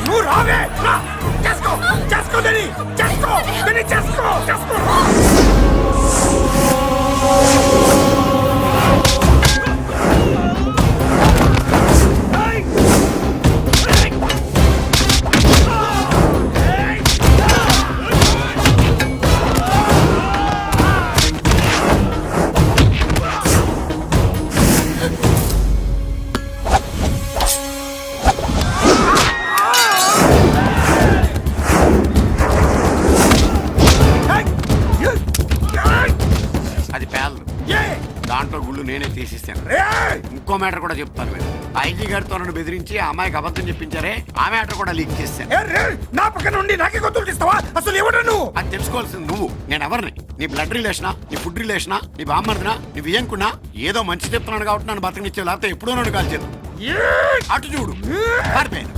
నువ్వు రావే. చేసుకో చేసుకో దని చేసుకో దని చేసుకో చేసుకో. అది పేలదు. దాంట్లో గుళ్ళు నేనే తీసిస్తాను. ఇంకో మ్యాటర్ కూడా చెప్తాను. మీరు ఐజీ గారితో నన్ను బెదిరించి ఆ అమ్మాయికి అబద్ధం చెప్పించారే, ఆ మ్యాటర్ కూడా లీక్ చేస్తాను. నా పక్కన ఉండి నాకే గొంతులు తీస్తావా? అసలు ఎవరు నువ్వు? అది తెలుసుకోవాల్సింది నువ్వు. నేను ఎవరిని? నీ బ్లడ్ రిలేషనా, నీ ఫుడ్ రిలేషనా, నీ బామ్మర్దినా, నీ వియ్యంకున్నా? ఏదో మంచి చెప్తున్నాను కాబట్టి నన్ను బతకనిచ్చే, లేకపోతే ఎప్పుడో నన్ను కాల్చేది. అటు చూడు, పారిపోయాను.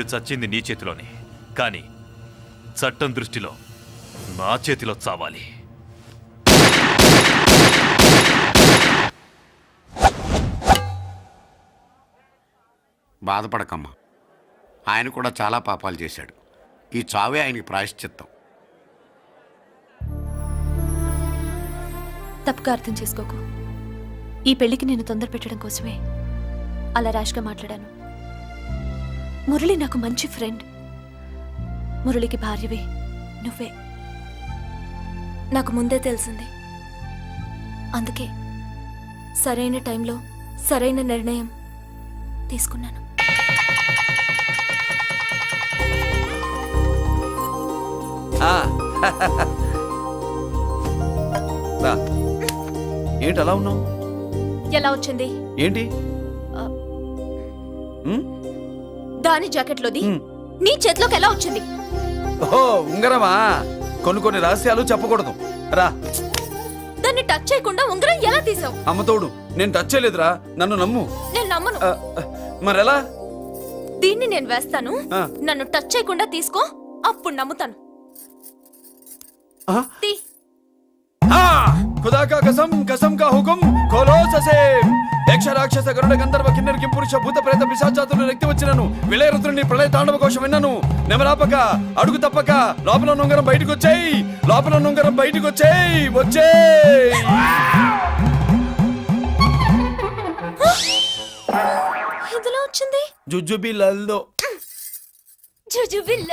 వీడు చచ్చింది నీ చేతిలోనే, కానీ చట్టం దృష్టిలో నా చేతిలో చావాలి. బాధపడకమ్మా, ఆయన కూడా చాలా పాపాలు చేశాడు. ఈ చావే ఆయనకి ప్రాయశ్చిత్తం. తప్పుగా అర్థం చేసుకోకు. ఈ పెళ్లికి నేను తొందర పెట్టడం కోసమే అలా ర్యాష్గా మాట్లాడాను. మురళి నాకు మంచి ఫ్రెండ్. మురళికి భార్యవే నువ్వే. నాకు ముందే తెలిసింది. అందుకే సరైన టైంలో సరైన నిర్ణయం తీసుకున్నాను. రా. ఏంటి అలా ఉన్నావు? ఎలా వచ్చింది? ఏంటి? దాని జాకెట్లోది నీ చేతిలోకి ఎలా వచ్చింది? ఓహో, ఉంగరమా? కొన్ని రహస్యాలు చెప్పకూడదు. రా. దాన్ని టచ్ చేయకుండా ఉంగరం ఎలా తీసావు? అమ్మతోడు, నేను టచ్ చేయలేదురా, నన్ను నమ్ము. నేను నమ్మను. మరెలా? దీన్ని నేను వేస్తాను, నన్ను టచ్ చేయకుండా తీసుకో, అప్పుడు నమ్ముతాను. తీ. खुदा का कसम, कसम का हुकुम, खोलो ससे. యక్ష రాక్షస గరుడ గంధర్వ కిన్నెర కింపురుష భూత ప్రేత పిశాచాతులు రక్తి వచ్చినను విలయరుద్రుని ప్రళయ తాండవ కోశం విన్నను. నెమరాపక అడుగు తప్పక లోపల నుంగరం బయటకు వచ్చేయి, లోపల నుంగరం బయటకు వచ్చేయి, వచ్చేయి. ఇదిలా వచ్చింది జుజుబి లల్లో జుజుబిల్ల